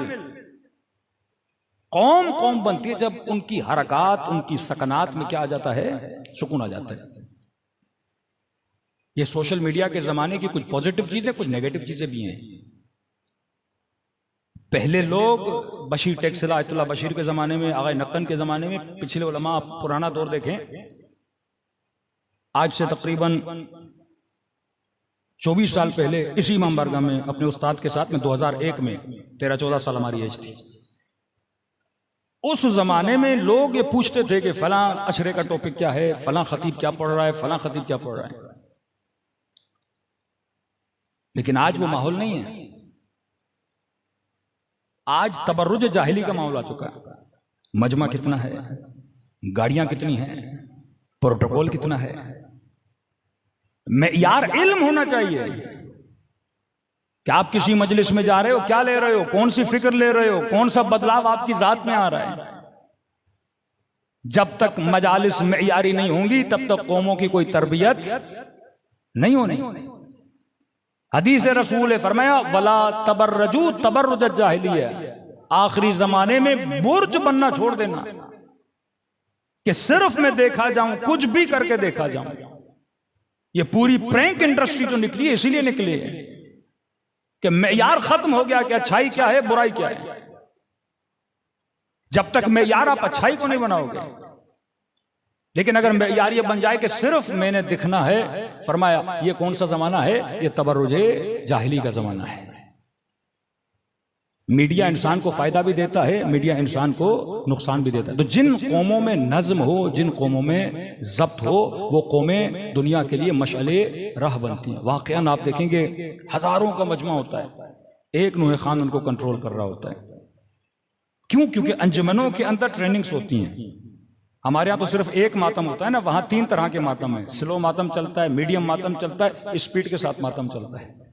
कौम बनती है जब उनकी हरकत, उनकी सकनात में क्या आ जाता है, सुकून आ जाता है। ये सोशल मीडिया के जमाने की कुछ पॉजिटिव चीजें, कुछ नेगेटिव चीजें भी हैं। पहले लोग बशीर टेक्सला, आयतुल्लाह बशीर के जमाने में, आगा नक्कन के जमाने में, पिछले उलमा, पुराना दौर देखें, आज से तकरीबन 24 साल पहले इसी इमाम बारगाह में अपने उस्ताद के साथ में 2001 में 13-14 साल हमारी एज थी। उस जमाने में लोग ये पूछते थे कि फलां अशरे का टॉपिक क्या है, फलां खतीब क्या पढ़ रहा है, फलां खतीब क्या पढ़ रहा है। लेकिन आज वो माहौल नहीं है। आज तबर्रुज जाहिली का माहौल आ चुका है। मजमा कितना है, गाड़ियां कितनी हैं, प्रोटोकॉल कितना है। यार इल्म होना चाहिए कि आप किसी मजलिस में जा रहे हो, क्या ले रहे हो, कौन सी फिक्र ले रहे हो, कौन सा बदलाव आपकी जात में आ रहा है। जब तक मजालिस मेयारी नहीं होंगी तब तक कौमों की कोई तरबियत नहीं होनी। हदीस रसूल फरमाया वला तबर्रजू तबर्रुज जाहिलिया, आखिरी जमाने में बुर्ज बनना छोड़ देना कि सिर्फ मैं देखा जाऊं, कुछ भी करके देखा जाऊं। ये पूरी प्रैंक इंडस्ट्री जो निकली है इसीलिए निकली है कि मेयार खत्म हो गया कि अच्छाई क्या है, बुराई क्या है। जब तक मेयार आप अच्छाई को नहीं बनाओगे, लेकिन अगर मेयार ये बन जाए कि सिर्फ मैंने दिखना है, फरमाया ये कौन सा जमाना है, ये तबर्रुजे जाहिली का जमाना है। मीडिया इंसान को फायदा भी देता है, मीडिया इंसान को नुकसान भी देता है। तो जिन कौमों में नज्म हो, जिन कौमों में जब्त हो, वो कौमें दुनिया के लिए मशअले राह बनती हैं। वाकयान आप देखेंगे हजारों का मजमा होता है, एक नूहे खान उनको कंट्रोल कर रहा होता है। क्यों? क्योंकि अंजुमनों के अंदर ट्रेनिंग्स होती हैं। हमारे यहाँ तो सिर्फ एक मातम होता है ना, वहां 3 तरह के मातम है। स्लो मातम चलता है, मीडियम मातम चलता है, स्पीड के साथ मातम चलता है।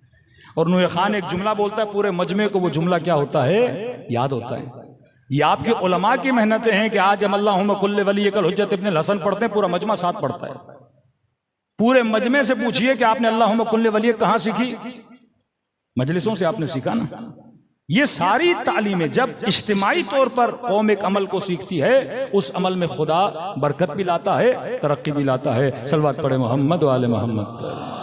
और नूहे खान एक जुमला बोलता है, पूरे मजमे को वो जुमला क्या होता है, याद होता है। ये आपके उलमा की मेहनतें हैं कि आज अल्लाहुम्मा कुल्ले वली कल हुज्जत इब्न हसन पढ़ते हैं, पूरा मजमा साथ पढ़ता है। पूरे मजमे से पूछिए कि आपने अल्लाहुम्मा कुल्ले वली कहां सीखी? मजलिसों से आपने सीखा ना। ये सारी तालीमें जब इज्तिमाई तौर पर कौम एक अमल को सीखती है, उस अमल में खुदा बरकत भी लाता है, तरक्की भी लाता है। सलवात पढ़े मोहम्मद व आले मोहम्मद।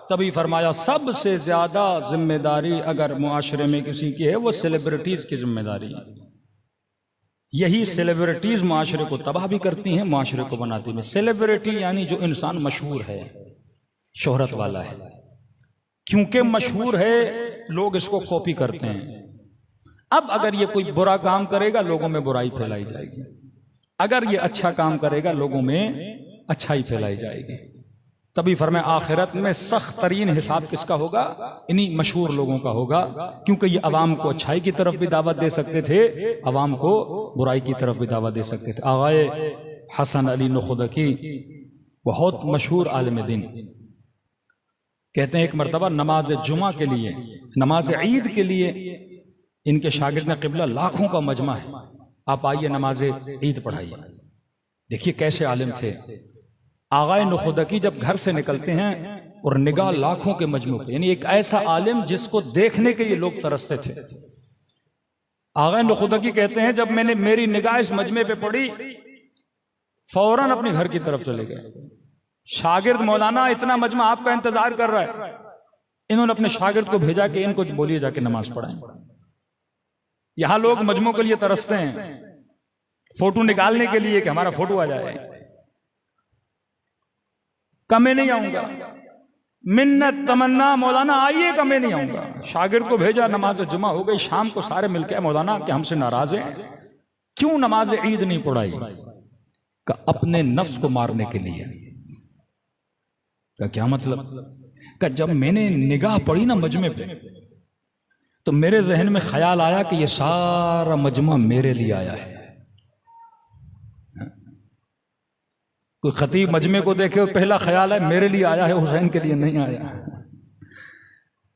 तभी फरमाया सबसे ज्यादा जिम्मेदारी अगर मुआशरे में किसी की है, वो सेलिब्रिटीज की जिम्मेदारी है। यही सेलिब्रिटीज मुआशरे को तबाह भी करती हैं, मुआशरे को बनाती हैं। सेलिब्रिटी यानी जो इंसान मशहूर है, शोहरत वाला है। क्योंकि मशहूर है लोग इसको कॉपी करते हैं। अब अगर ये कोई बुरा काम करेगा लोगों में बुराई फैलाई जाएगी, अगर ये अच्छा काम करेगा लोगों में अच्छाई फैलाई जाएगी। तभी फरमाया आखिरत में सख्त तरीन हिसाब किसका होगा? इन्हीं मशहूर लोगों का होगा। क्योंकि ये अवाम को अच्छाई की तरफ भी दावत दे सकते थे, अवाम को बुराई की तरफ भी दावत दे सकते थे। आगाए हसन अली नुखदकी बहुत मशहूर आलिम दीन कहते हैं, एक मरतबा नमाज जुमा के लिए, नमाज ईद के लिए इनके शागिर्द ने किबला लाखों का मजमा है, आप आइए नमाज ईद पढ़ाइए। देखिए कैसे आलिम थे। आगाए नुखदकी जब घर से निकलते हैं और निगाह लाखों के मजमू पे, यानी एक ऐसा आलिम जिसको देखने के लिए लोग तरसते थे। आगाए नुखदकी कहते हैं जब मैंने मेरी निगाह इस मजमे पे पड़ी, फौरन अपने घर की तरफ चले गए। शागिर्द मौलाना इतना मजमा आपका इंतजार कर रहा है। इन्होंने अपने शागिर्द को भेजा कि इनको बोलिए जाके नमाज पढ़ाएं। यहां लोग मजमों के लिए तरसते हैं, फोटो निकालने के लिए कि हमारा फोटो आ जाए। कमे नहीं आऊंगा, मिन्नत तमन्ना मौलाना आइए, कमे नहीं आऊंगा। शागिर्द को भेजा, नमाज जुमा हो गई, शाम को सारे मिलकर मौलाना कि हमसे नाराज हैं, क्यों नमाज ईद नहीं पढ़ाई? का अपने नफ्स को मारने के लिए। का क्या मतलब? का जब मैंने निगाह पड़ी ना मजमे पे, तो मेरे जहन में ख्याल आया कि ये सारा मजमा मेरे लिए आया है। कोई खतीब मजमे को देखे और पहला ख्याल है मेरे लिए आया है, हुसैन के लिए नहीं आया।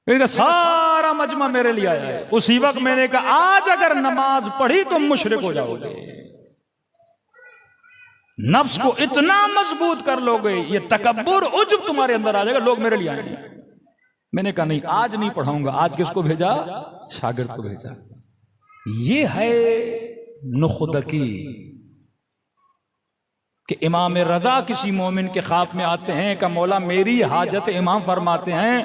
मैंने कहा सारा मजमा मेरे लिए आया है। उसी वक्त मैंने कहा आज अगर नमाज पढ़ी तो मुशरिक हो जाओगे, नफ्स को इतना मजबूत कर लोगे, ये तकब्बुर उज्ब तुम्हारे अंदर आ जाएगा, लोग मेरे लिए आएंगे। मैंने कहा नहीं, आज नहीं पढ़ाऊंगा। आज किसको भेजा? शागिर्द को भेजा। ये है नुखदकी कि इमाम रजा किसी मोमिन के ख्वाब में आते हैं कि मौला मेरी हाजत इमाम फरमाते हैं,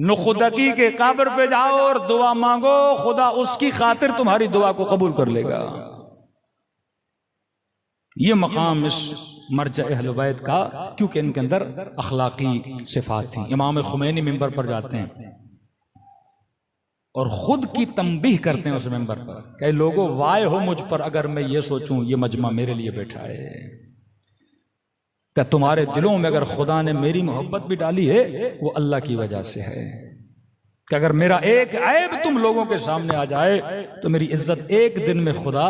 नुखुदकी के कब्र पे जाओ और दुआ मांगो, खुदा उसकी खातिर तुम्हारी दुआ को कबूल कर लेगा। ये मकाम इस मर्जा अहले बैत का, क्योंकि इनके अंदर अखलाकी सिफात थी। इमाम खुमैनी मिंबर पर जाते हैं और खुद की तंबीह करते हैं उस मिंबर पर, कई लोगों वाय हो मुझ पर अगर मैं ये सोचूं ये मजमा मेरे लिए बैठा है, कि तुम्हारे दिलों में अगर खुदा ने मेरी मोहब्बत भी डाली है वो अल्लाह की वजह से है, कि अगर मेरा एक ऐब तुम लोगों के सामने आ जाए तो मेरी इज्जत एक दिन में खुदा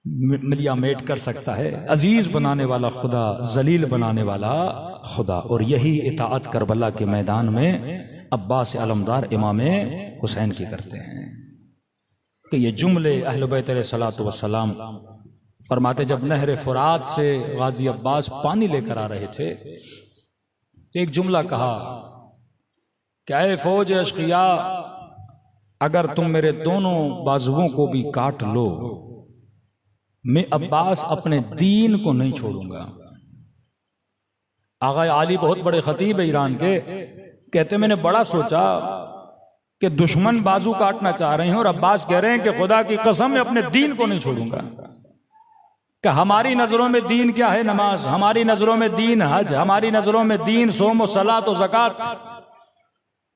मिलिया मेट कर सकता है। अजीज बनाने वाला खुदा, जलील बनाने वाला खुदा। और यही इताअत करबला के मैदान में अब्बास अलमदार इमाम हुसैन की करते हैं। कि ये जुमले अहले बैत अलैहिस्सलातु वस्सलाम फरमाते, जब नहर फुरात से गाजी अब्बास पानी लेकर आ रहे थे तो एक जुमला कहा, क्या ए फौज अशकिया, अगर तुम मेरे दोनों बाजुओं को भी काट लो, मैं अब्बास अपने दीन को नहीं छोड़ूंगा। आगा आली बहुत बड़े खतीब है ईरान के, कहते मैंने बड़ा सोचा कि दुश्मन बाजू काटना चाह रहे हैं और अब्बास कह रहे हैं कि खुदा की कसम मैं अपने दीन को नहीं छोड़ूंगा। कि हमारी नजरों में दीन क्या है? नमाज। हमारी नजरों में दीन हज। हमारी नजरों में दीन सोम सलात और ज़कात।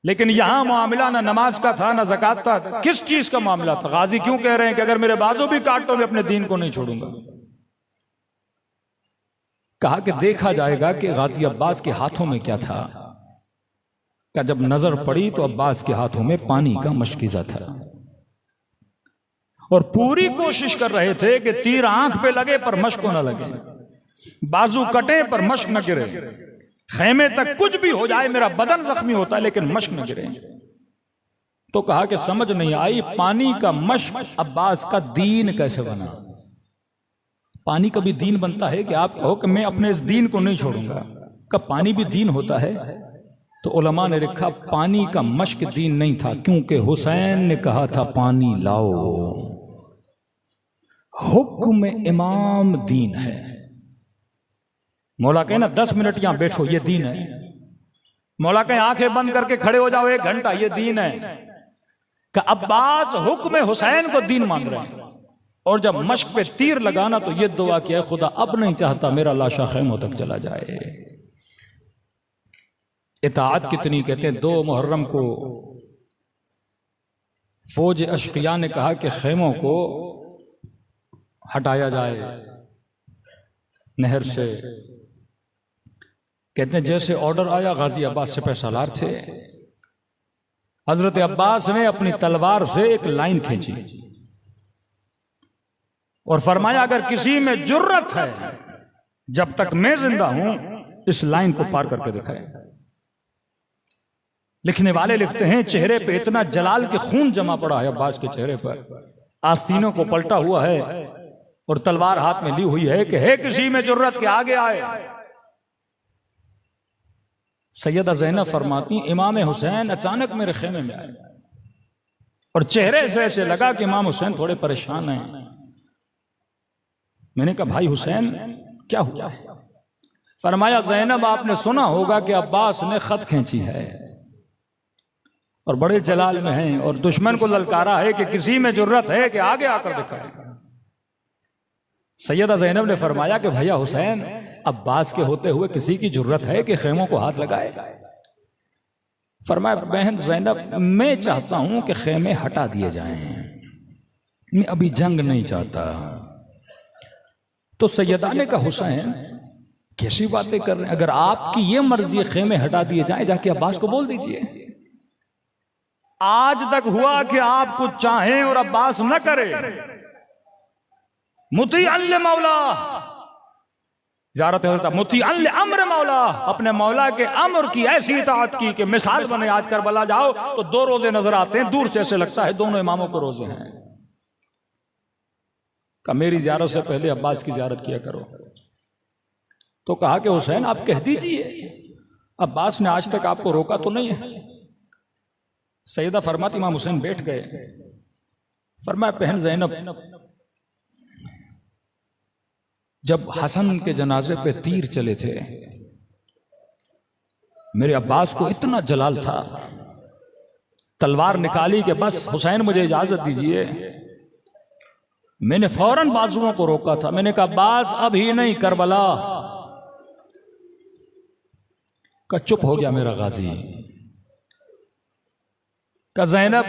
लेकिन यहां मामला ना नमाज का था ना ज़कात था, किस चीज का मामला था? गाजी क्यों कह रहे हैं कि अगर मेरे बाजू भी काट तो मैं अपने दीन को नहीं छोड़ूंगा? कहा कि देखा जाएगा कि गाजी अब्बास के हाथों में क्या था। का जब नजर पड़ी तो अब्बास के हाथों में पानी का मशकीज़ा था और पूरी कोशिश कर रहे थे कि तीर आंख पे लगे पर मश्क न लगे, बाजू कटे पर मश्क न गिरे, खेमे तक कुछ भी हो जाए मेरा बदन जख्मी होता है लेकिन मश्क न गिरे। तो कहा कि समझ नहीं आई, पानी का मश्क अब्बास का दीन कैसे बना? पानी का भी दीन बनता है कि आप कहो कि मैं अपने इस दीन को नहीं छोड़ूंगा? कब पानी भी दीन होता है? तो उलमा ने लिखा पानी का मश्क दीन नहीं था, क्योंकि हुसैन ने कहा था पानी लाओ। हुक्म इमाम दीन है। मौला कहे ना 10 मिनट यहां बैठो, ये दीन है। मौला कहे आंखें बंद करके खड़े हो जाओ 1 घंटा, ये दीन है। कि अब्बास हुक्म हुसैन को दीन मान रहे हैं। और जब मश्क पे तीर लगाना तो ये दुआ किया, खुदा अब नहीं चाहता मेरा लाशा खैमों तक चला जाए। इताअत कितनी, कहते हैं 2 मुहर्रम को फौज अशकिया ने कहा कि खैमों को हटाया जाए नहर से। कहते हैं जैसे ऑर्डर आया, गाजी अब्बास सिपह सालार थे, हजरत अब्बास ने अपनी तलवार से एक लाइन खींची और फरमाया अगर किसी में जुर्रत है जब तक मैं जिंदा हूं इस लाइन को पार करके दिखाए। लिखने वाले लिखते हैं चेहरे पे इतना जलाल के खून जमा पड़ा है अब्बास के चेहरे पर, आस्तीनों को पलटा हुआ है और तलवार हाथ में ली हुई है कि है किसी में जुर्रत के आगे आए। सैयदा ज़ैनब फरमाती इमाम हुसैन अचानक मेरे खेमे में आए और चेहरे से ऐसे लगा कि इमाम हुसैन थोड़े परेशान हैं। मैंने कहा भाई हुसैन क्या हुआ? फरमाया ज़ैनब आपने सुना होगा कि अब्बास ने खत खींची है और बड़े जलाल में हैं और दुश्मन को ललकारा है कि किसी में जुर्रत है कि आगे आकर दिखाए। सैयदा ज़ैनब ने फरमाया कि भैया हुसैन अब्बास के होते हुए किसी की जुर्रत है कि खेमों को हाथ लगाए? फरमाया बहन ज़ैनब मैं चाहता हूं कि खेमे हटा दिए जाएं, मैं अभी जंग नहीं चाहता। तो सैयदा ने कहा हुसैन कैसी बातें कर रहे हैं? अगर आपकी ये मर्जी खेमे हटा दिए जाएं जाके अब्बास को बोल दीजिए। आज तक हुआ कि आप कुछ चाहें और अब्बास न करे। मुती अल्ले मौला ज़ारत मुती अल्ले अम्र मौला, अपने मौला के अम्र की ऐसी इताअत की कि मिसाल बने। आज करबला जाओ तो 2 रोजे नजर आते हैं, दूर से ऐसे लगता है दोनों इमामों को रोजे हैं। का मेरी ज़ियारत से पहले अब्बास की ज़ियारत किया करो। तो कहा कि हुसैन आप कह दीजिए, अब्बास ने आज तक आपको रोका तो नहीं है? सैयदा फरमाती इमाम हुसैन बैठ गए। फरमाया बहन ज़ैनब जब हसन के जनाजे पे तीर चले थे मेरे अब्बास को इतना जलाल था, तलवार निकाली कि बस हुसैन मुझे इजाजत दीजिए। मैंने फौरन बाजुओं को रोका था। मैंने कहा अब्बास अभी नहीं, करबला का। चुप हो गया मेरा गाजी। का ज़ैनब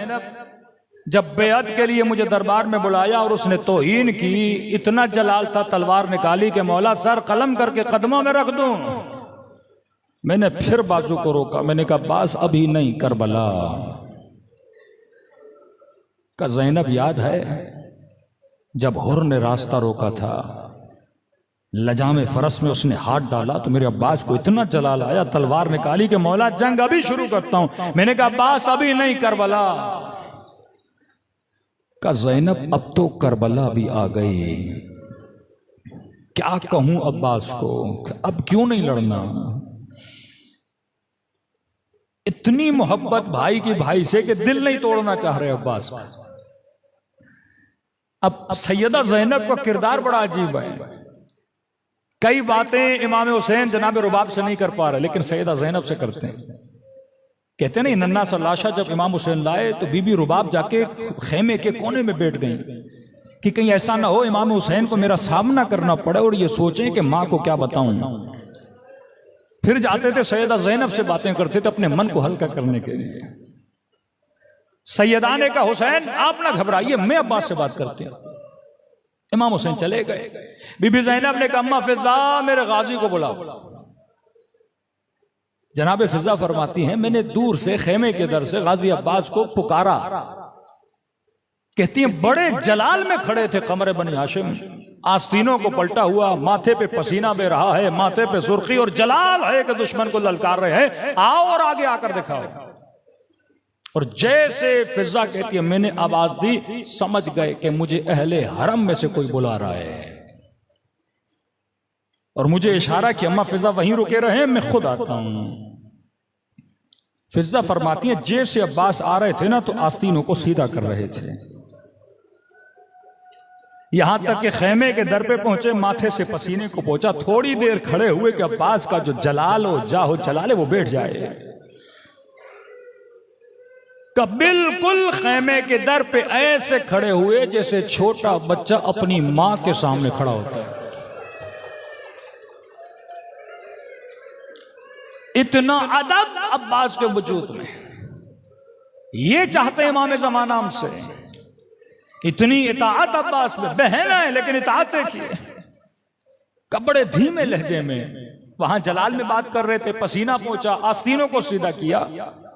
जब बेअत के लिए मुझे दरबार में बुलाया और उसने तौहीन की, इतना जलाल था, तलवार निकाली कि मौला सर कलम करके कदमों में रख दूं। मैंने फिर बाजू को रोका। मैंने कहा अब्बास अभी नहीं, करबला का। ज़ैनब याद है जब हुर ने रास्ता रोका था, लजाम फरस में उसने हाथ डाला तो मेरे अब्बास को इतना जलाल आया, तलवार निकाली कि मौला जंग अभी शुरू करता हूं। मैंने कहा अब्बास अभी नहीं, करबला का। ज़ैनब अब तो करबला भी आ गई। क्या कहूं अब्बास को, अब क्यों नहीं लड़ना। इतनी मोहब्बत भाई की भाई से कि दिल नहीं तोड़ना चाह रहे अब्बास। अब सैयदा ज़ैनब का किरदार बड़ा अजीब है। कई बातें इमाम हुसैन जनाब रुबाब से नहीं कर पा रहे, लेकिन सैयदा ज़ैनब से करते हैं। कहते नहीं, नन्ना सा लाशा जब इमाम हुसैन लाए तो बीबी रुबाब जाके खेमे के कोने में बैठ गई कि कहीं ऐसा ना हो इमाम हुसैन को मेरा सामना करना पड़े और ये सोचें कि मां को क्या बताऊं। फिर जाते थे सैयदा ज़ैनब से बातें करते थे अपने मन को हल्का करने के लिए। सैयदा ने कहा हुसैन आप ना घबराइए, मैं अब्बास से बात करती हूं। इमाम हुसैन चले गए। बीबी ज़ैनब ने कहा अम्मा फिजा मेरे गाजी को बुलाओ। जनाब फिजा फरमाती हैं मैंने दूर से खेमे के दर से गाजी अब्बास को पुकारा। कहती हैं बड़े जलाल में खड़े थे कमरे बनी हाशिम, आस्तीनों को पलटा हुआ, माथे पे पसीना बह रहा है, माथे पे सुर्खी और जलाल है कि दुश्मन को ललकार रहे हैं, आओ और आगे आकर दिखाओ। और जैसे फिजा कहती है मैंने आवाज दी, समझ गए कि मुझे अहले हरम में से कोई बुला रहा है। और मुझे इशारा कि अम्मा फिजा वहीं रुके रहे, मैं खुद आता हूं। फिजा फरमाती है जैसे अब्बास आ रहे थे ना तो आस्तीनों को सीधा कर रहे थे, यहां तक कि खेमे के दर पे पहुंचे, माथे से पसीने को पहुंचा। थोड़ी देर खड़े हुए कि अब्बास का जो जलाल हो जाहो जलाले वो बैठ जाए। बिल्कुल खेमे के दर पे ऐसे खड़े हुए जैसे छोटा बच्चा अपनी मां के सामने खड़ा होता है। इतना अदब अब्बास के वजूद में। ये चाहते हैं इमाम ज़माना हमसे, इतनी इताअत अब्बास में। बहन है लेकिन इताअत देखिए। बड़े धीमे लहजे में वहां जलाल में बात कर रहे थे, पसीना पहुंचा, आस्तीनों को सीधा किया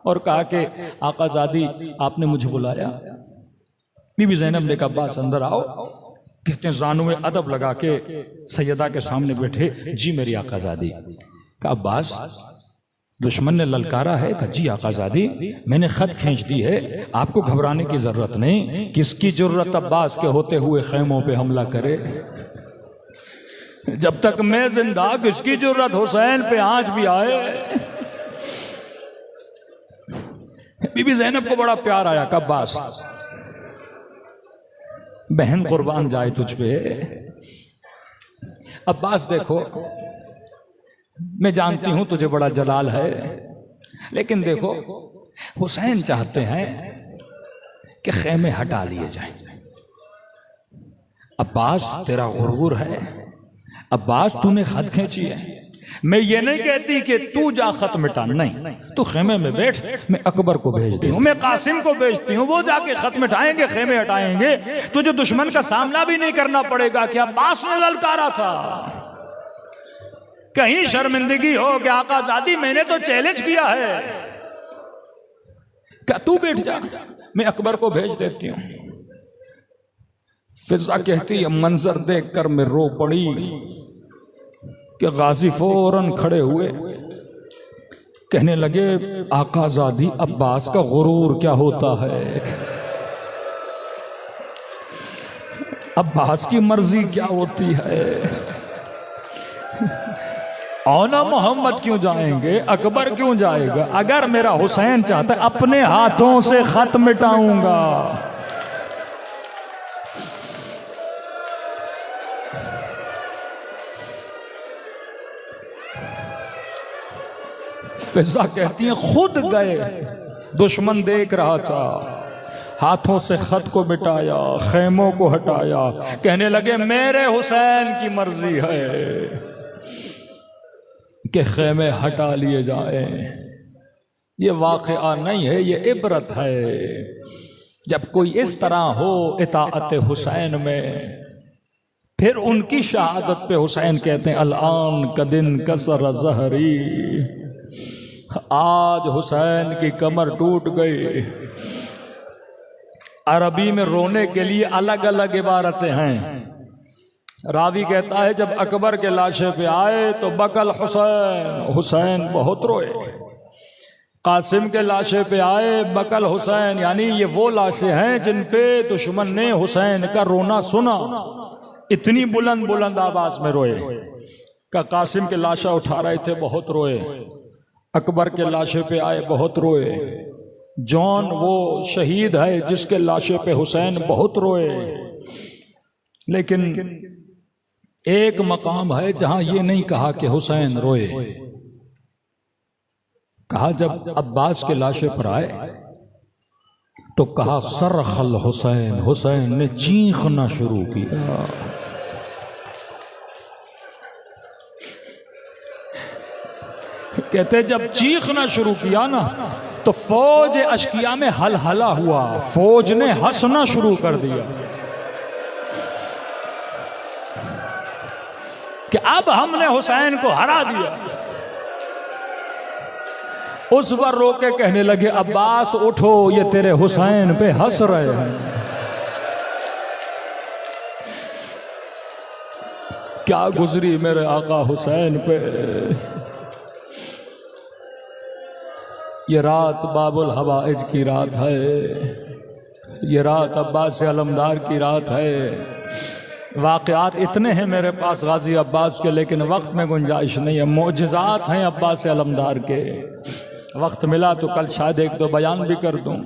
और कहा कि आकाज़ादी आपने मुझे बुलाया। बीबी ज़ैनब ने कहा अब्बास अंदर आओ। कहते हैं जानू में अदब लगा के सैयदा के सामने बैठे, जी मेरी आकाज़ादी। कहा अब्बास दुश्मन ने ललकारा है। कहा जी आकाज़ादी मैंने खत खींच दी है, आपको घबराने की जरूरत नहीं। किसकी जरूरत अब्बास के होते हुए खेमों पे हमला करे, जब तक मैं जिंदा किसकी जरूरत हुसैन पे आज भी आए। बीबी ज़ैनब को बड़ा प्यार आया। कहा अब्बास बहन कुर्बान जाए तुझ पे। अब्बास देखो मैं जानती हूं तुझे बड़ा जलाल है, लेकिन देखो हुसैन चाहते हैं कि खेमे हटा लिए जाएं। अब्बास तेरा गुरूर है, अब्बास तूने खत खींची है। मैं ये नहीं कहती कि तू जा खत मिटा, नहीं, तू खेमे में बैठ, मैं अकबर को भेजती हूँ, मैं कासिम को भेजती हूँ, वो जाके खत मिटाएंगे, खेमे हटाएंगे। तुझे दुश्मन का सामना भी नहीं करना पड़ेगा कि अब्बास ने ललकारा था। कहीं शर्मिंदगी हो कि आकाज़ादी मैंने तो चैलेंज किया है। क्या तू बैठ जा, मैं अकबर को भेज देती हूँ। फिजा कहती है मंजर देखकर मैं रो पड़ी कि गाजी फौरन खड़े हुए, कहने लगे आकाज़ादी अब्बास का गुरूर क्या होता है, अब्बास की मर्जी क्या होती है। औना मोहम्मद क्यों जाएंगे, अकबर क्यों जाएगा। अगर मेरा हुसैन चाहता है अपने हाथों से खत मिटाऊंगा। फिजा कहती हैं खुद गए, दुश्मन देख रहा था, हाथों से खत को मिटाया, खेमों को हटाया, कहने लगे मेरे हुसैन की मर्जी है कि खेमे हटा लिए जाएं। ये वाक़या नहीं है, ये इबरत है। जब कोई इस तरह हो इताअत हुसैन में, फिर उनकी शहादत पे हुसैन कहते हैं अल-आन कदिन कसर ज़हरी, आज हुसैन की कमर टूट गई। अरबी में रोने के लिए अलग अलग इबारतें हैं। रावी कहता है जब अकबर के लाशे पे आए तो बकल हुसैन, हुसैन बहुत रोए। कासिम के लाशे पे आए बकल हुसैन, यानी ये वो लाशें हैं जिन पे दुश्मन ने हुसैन का रोना सुना, इतनी बुलंद बुलंद आवाज में रोए। का कासिम के लाशा उठा रहे थे, बहुत रोए। अकबर के लाशे पे आए, बहुत रोए। जॉन वो शहीद है जिसके लाशे पे हुसैन बहुत रोए। लेकिन एक मकाम है जहां ये नहीं कहा कि हुसैन रोए, कहा जब अब्बास के लाशे पर आए तो कहा सरखल हुसैन, हुसैन ने चीखना शुरू किया। कहते जब चीखना शुरू किया ना तो फौज अशकिया में हलहला हुआ, फौज ने हंसना शुरू कर दिया कि अब हमने हुसैन को हरा दिया। उस पर रो के कहने लगे अब्बास उठो, ये तेरे हुसैन पे हंस रहे हैं। क्या गुजरी मेरे आका हुसैन पे। ये रात बाबुल हवाइज की रात है, ये रात अब्बास अलमदार की रात है। वाक़यात इतने हैं मेरे पास गाजी अब्बास के, लेकिन वक्त में गुंजाइश नहीं है। मोजज़ात हैं अब्बास अलमदार के। वक्त मिला तो कल शायद एक दो बयान भी कर दूं।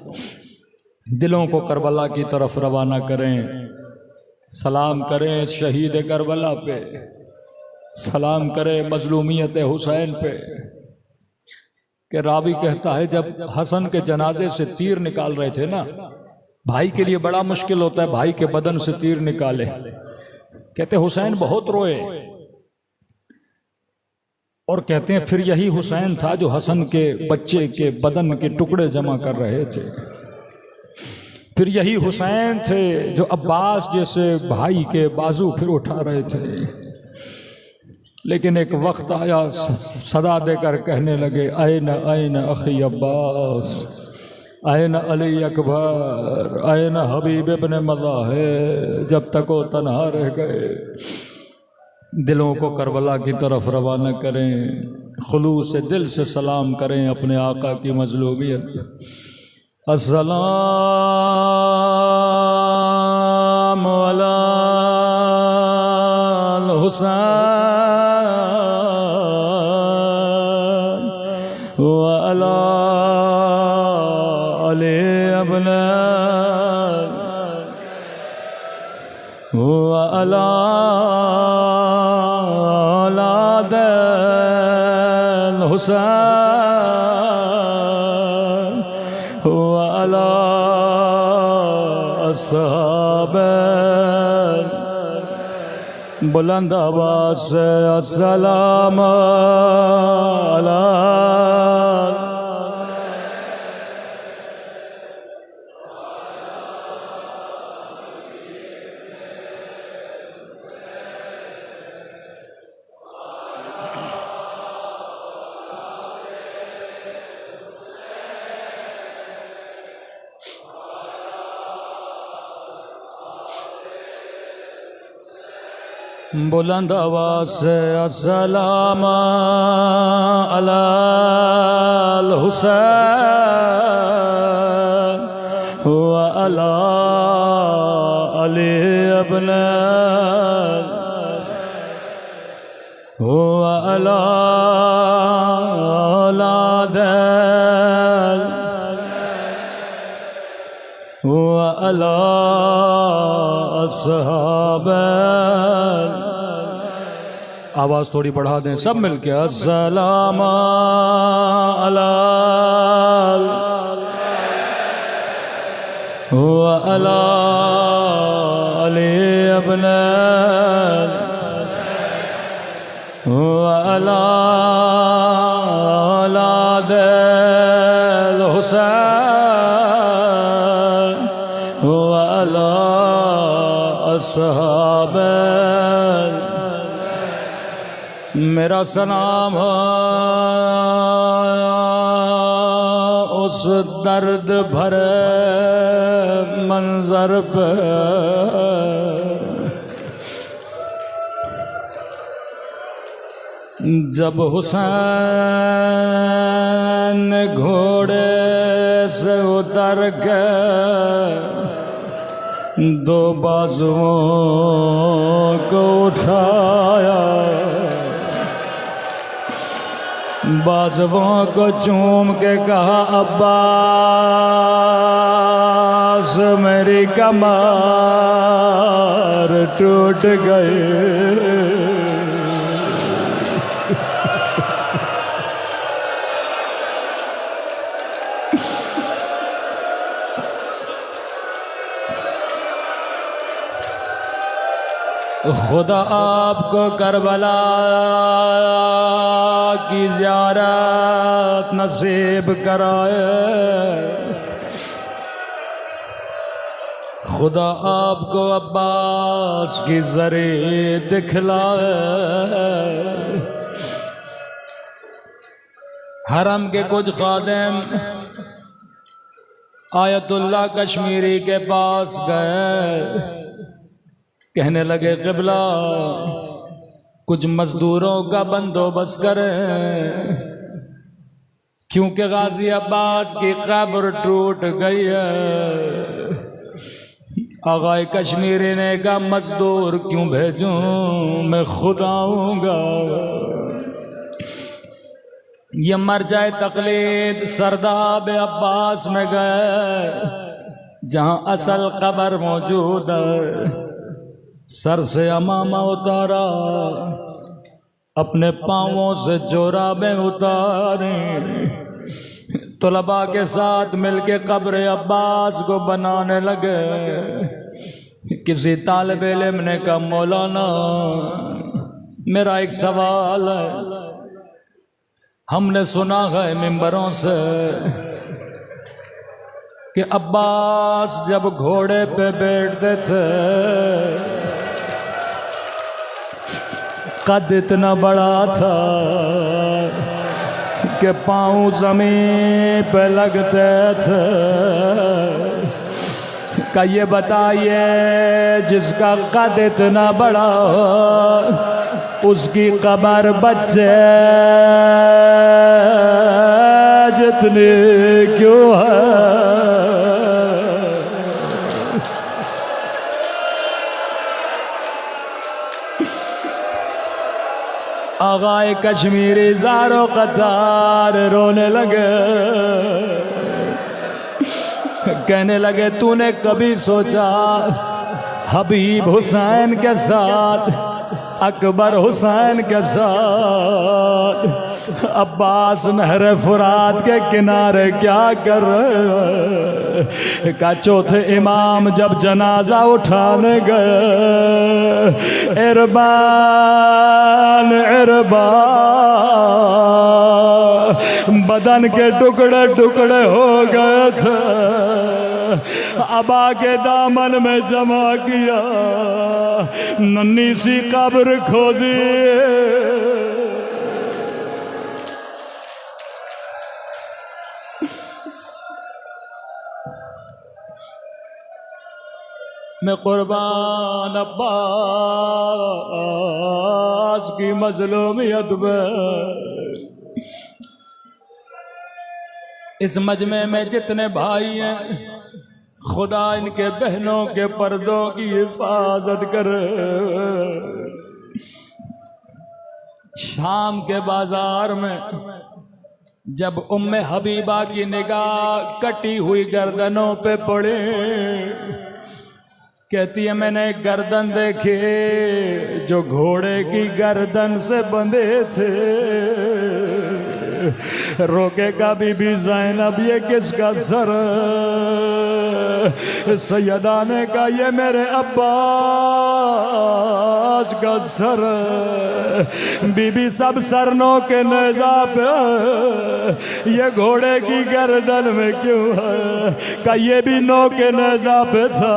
दिलों को करबला की तरफ रवाना करें, सलाम करें शहीद करबला पे, सलाम करें मजलूमियत हुसैन पे। कि रावी कहता है जब हसन के जनाजे से तीर निकाल रहे थे ना, भाई के लिए बड़ा मुश्किल होता है भाई के बदन से तीर निकाले। कहते हुसैन बहुत रोए और कहते हैं फिर यही हुसैन था जो हसन के बच्चे के बदन के टुकड़े जमा कर रहे थे। फिर यही हुसैन थे जो अब्बास जैसे भाई के बाजू फिर उठा रहे थे। लेकिन एक वक्त आया सदा देकर कहने लगे ऐन ऐन अखी अब्बास, ऐन अली अकबर, ऐन हबीब इब्न मज़ाहिर। जब तक वो तन्हा रह गए। दिलों को करबला की तरफ रवाना करें, खुलूस से दिल से सलाम करें अपने आका की मजलूबियत। अस्सलाम अला हुसैन व अला अली इब्न व अला हुसैन व अला अस्हाब। बुलंद आवाज़ से अस्सलाम अला। बुलंद आवाज़ से अस्सलाम अला हुसैन व अला अली इब्न व अला औलाद व अला अस्हाब। आवाज थोड़ी बढ़ा दें सब मिलके। अस्सलाम अला व अला अली इब्न व अला औलाद हुसैन व अला अस्हाब। मेरा सलाम उस दर्द भरे मंजर पे जब हुसैन घोड़े से उतर के दो बाजुओं को उठाया, बाजुओं को चूम के कहा अब्बास मेरी कमर टूट गई। खुदा आपको करबला की ज़ियारत नसीब कराए। खुदा आपको अब्बास की ज़रे दिखलाए। हरम के कुछ खादिम आयतुल्लाह कश्मीरी के पास गए, कहने लगे क़िबला कुछ मजदूरों का बंदोबस्त करें, क्योंकि गाजी अब्बास की कब्र टूट गई है। आगाए कश्मीरी ने कहा मजदूर क्यों भेजूं, मैं खुद आऊँगा। ये मर जाए तकलीद सरदाब अब्बास में गए, जहाँ असल कब्र मौजूद है। सर से अमामा उतारा, अपने पाँवों से जोराबें उतारी, तलबा के साथ मिलके कब्र अब्बास को बनाने लगे। किसी तालिब इल्म ने कहा मौलाना मेरा एक सवाल है, हमने सुना है मिंबरों से कि अब्बास जब घोड़े पे बैठते थे कद इतना बड़ा था कि पाँव ज़मीन पे लगते थे। का ये बताइए जिसका कद इतना बड़ा हो उसकी कब्र बच्चे जितनी क्यों है। आगाए कश्मीरी ज़ारो कतार रोने लगे, कहने लगे तूने कभी सोचा हबीब हुसैन के साथ, अकबर हुसैन के साथ अब्बास नहर फुरात के किनारे क्या कर रहे? का चौथे इमाम जब जनाजा उठाने गए, इरबान इरबान बदन के टुकड़े टुकड़े हो गए थे, अबा के दामन में जमा किया, नन्ही सी कब्र खोदी। मैं कुर्बान अब्बास की मजलूमियत में इस मजमे में जितने भाई हैं, खुदा इनके बहनों के पर्दों की हिफाजत करे। शाम के बाजार में जब उम्मे हबीबा की निगाह कटी हुई गर्दनों पे पड़े कहती है मैंने एक गर्दन देखे जो घोड़े की गर्दन से बंधे थे। रोकेगा बीबी ज़ैनब ये किसका सर? सैयदा ने कहा ये मेरे अब्बास का सर। बीबी सब सरनों के नेज़ा पे, ये घोड़े की गर्दन में क्यों है? का ये भी नो के नेज़ा पे था,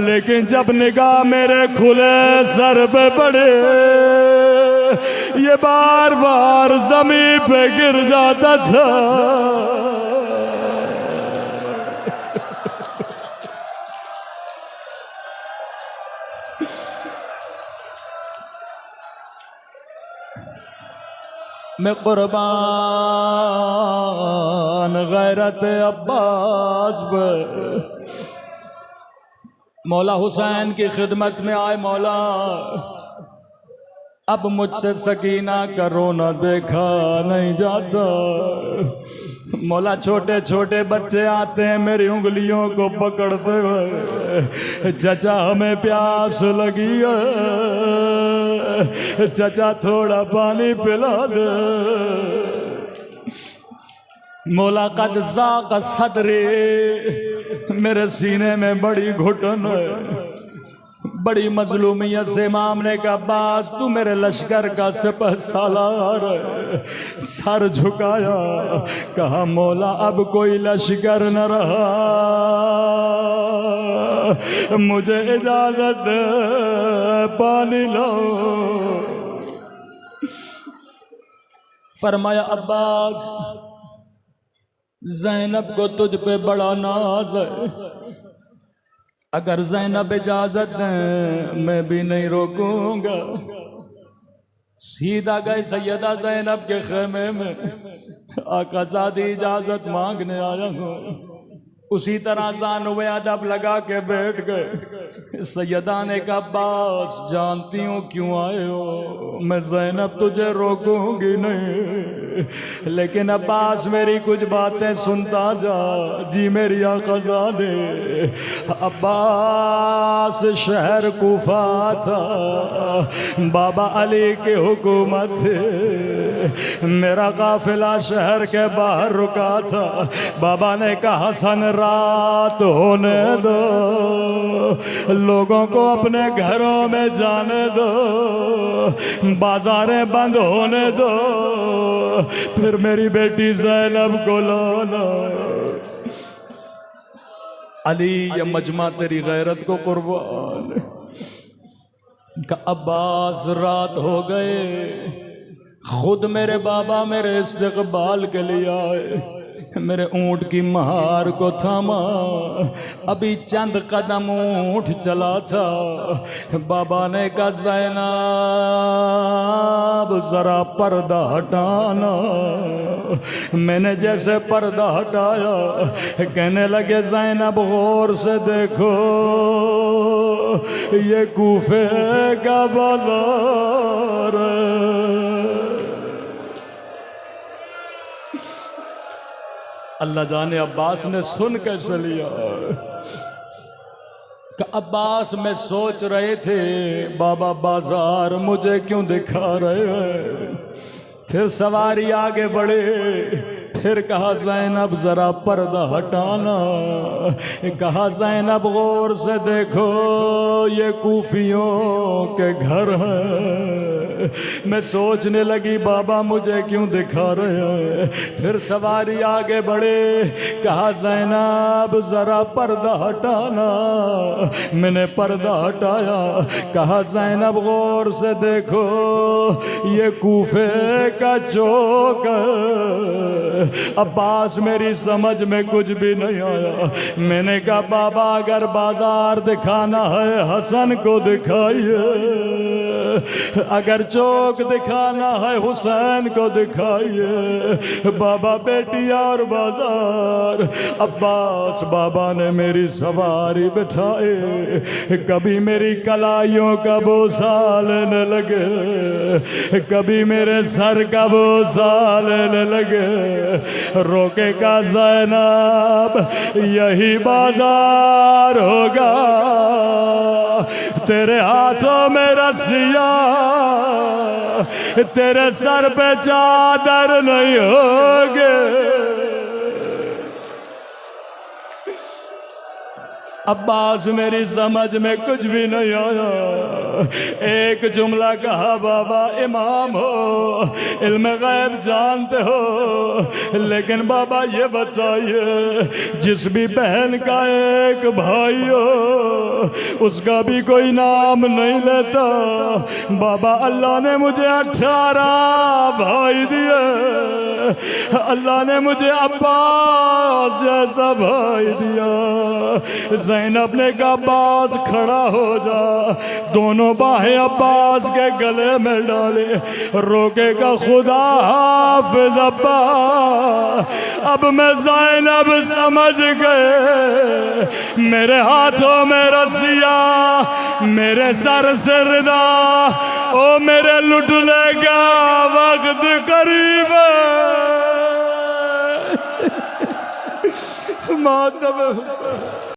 लेकिन जब निगाह मेरे खुले सर पे पड़े ये बार बार जमीन पे गिर जाता था। मैं कुर्बान गैरत अब्बास पर मौला हुसैन की खिदमत में आए। मौला अब मुझसे सकीना का रोना देखा नहीं जाता। मौला छोटे छोटे बच्चे आते हैं मेरी उंगलियों को पकड़ते हुए, चचा हमें प्यास लगी है, चचा थोड़ा पानी पिला दे। मौला कद ज़ाक़ सदरी, मेरे सीने में बड़ी घुटन है, बड़ी मजलूमियत से इमाम ने कहा अब्बास तू मेरे लश्कर का सिपह सालार है। सर झुकाया, कहा मौला अब कोई लश्कर न रहा, मुझे इजाजत दे, पानी लो। फरमाया अब्बास ज़ैनब को तुझ पे बड़ा नाज है, अगर ज़ैनब इजाजत दें मैं भी नहीं रोकूंगा। सीधा गए सैयदा ज़ैनब के खेमे में, आकाज़ादी इजाजत मांगने आया हूँ। उसी तरह ज़ानुए अदब लगा के बैठ गए। सैयदा ने कहा अब्बास जानती हूँ क्यों आए हो, मैं ज़ैनब तुझे रोकूंगी नहीं, लेकिन अब्बास मेरी कुछ बातें सुनता जा। जी मेरी आकाज़ादे, अब्बास शहर कूफा था, बाबा अली की हुकूमत थे, मेरा काफिला शहर के बाहर रुका था। बाबा ने कहा हसन रात होने दो, लोगों को अपने घरों में जाने दो, बाजारें बंद होने दो, फिर मेरी बेटी ज़ैनब को लाना। अली या मजमा तेरी गैरत को कुर्बान। का अब्बास रात हो गए, खुद मेरे बाबा मेरे इस्तकबाल के लिए आए, मेरे ऊंट की महार को थामा, अभी चंद कदम ऊंट चला था। बाबा ने कहा ज़ैनब जरा पर्दा हटाना। मैंने जैसे पर्दा हटाया, कहने लगे ज़ैनब गौर से देखो ये कूफे का बाजार। अल्लाह जाने अब्बास ने सुन कैसे लिया। अब्बास में सोच रहे थे बाबा बाजार मुझे क्यों दिखा रहे हैं। फिर सवारी आगे बढ़े, फिर कहा ज़ैनब जरा पर्दा हटाना। कहा ज़ैनब गौर से देखो ये कूफियों के घर हैं। मैं सोचने लगी बाबा मुझे क्यों दिखा रहे हैं। फिर सवारी आगे बढ़े, कहा ज़ैनब जरा पर्दा हटाना। मैंने पर्दा हटाया, कहा ज़ैनब गौर से देखो ये कूफे का चौक। अब्बास मेरी समझ में कुछ भी नहीं आया। मैंने कहा बाबा अगर बाजार दिखाना है हसन को दिखाइए, अगर चौक दिखाना है हुसैन को दिखाइए। बाबा बेटी और बाजार। अब्बास बाबा ने मेरी सवारी बिठाए, कभी मेरी कलाइयों का बोसा लेने लगे, कभी मेरे सर का बोसा लेने लगे। रोके का ज़ैनब यही बाजार होगा। तेरे हाथों में रस्सियां, तेरे सर पे चादर नहीं होगे। अब्बास मेरी समझ में कुछ भी नहीं आया। एक जुमला कहा, बाबा इमाम हो, इल्म गैब जानते हो, लेकिन बाबा ये बताइए, जिस भी बहन का एक भाई हो उसका भी कोई नाम नहीं लेता। बाबा अल्लाह ने मुझे 18 भाई दिए, अल्लाह ने मुझे अब्बास जैसा भाई दिया। ज़ैनब ने कहा अब्बास खड़ा हो जा, दोनों बाहें अब्बास के गले में डाले, रोकेगा खुदा हाफिज अब्बास। अब मैं ज़ैनब समझ गए, मेरे हाथों में रस्सियां, मेरे सर से रिदा, ओ मेरे लुटने का वक्त करीब है। मातम हुसैन।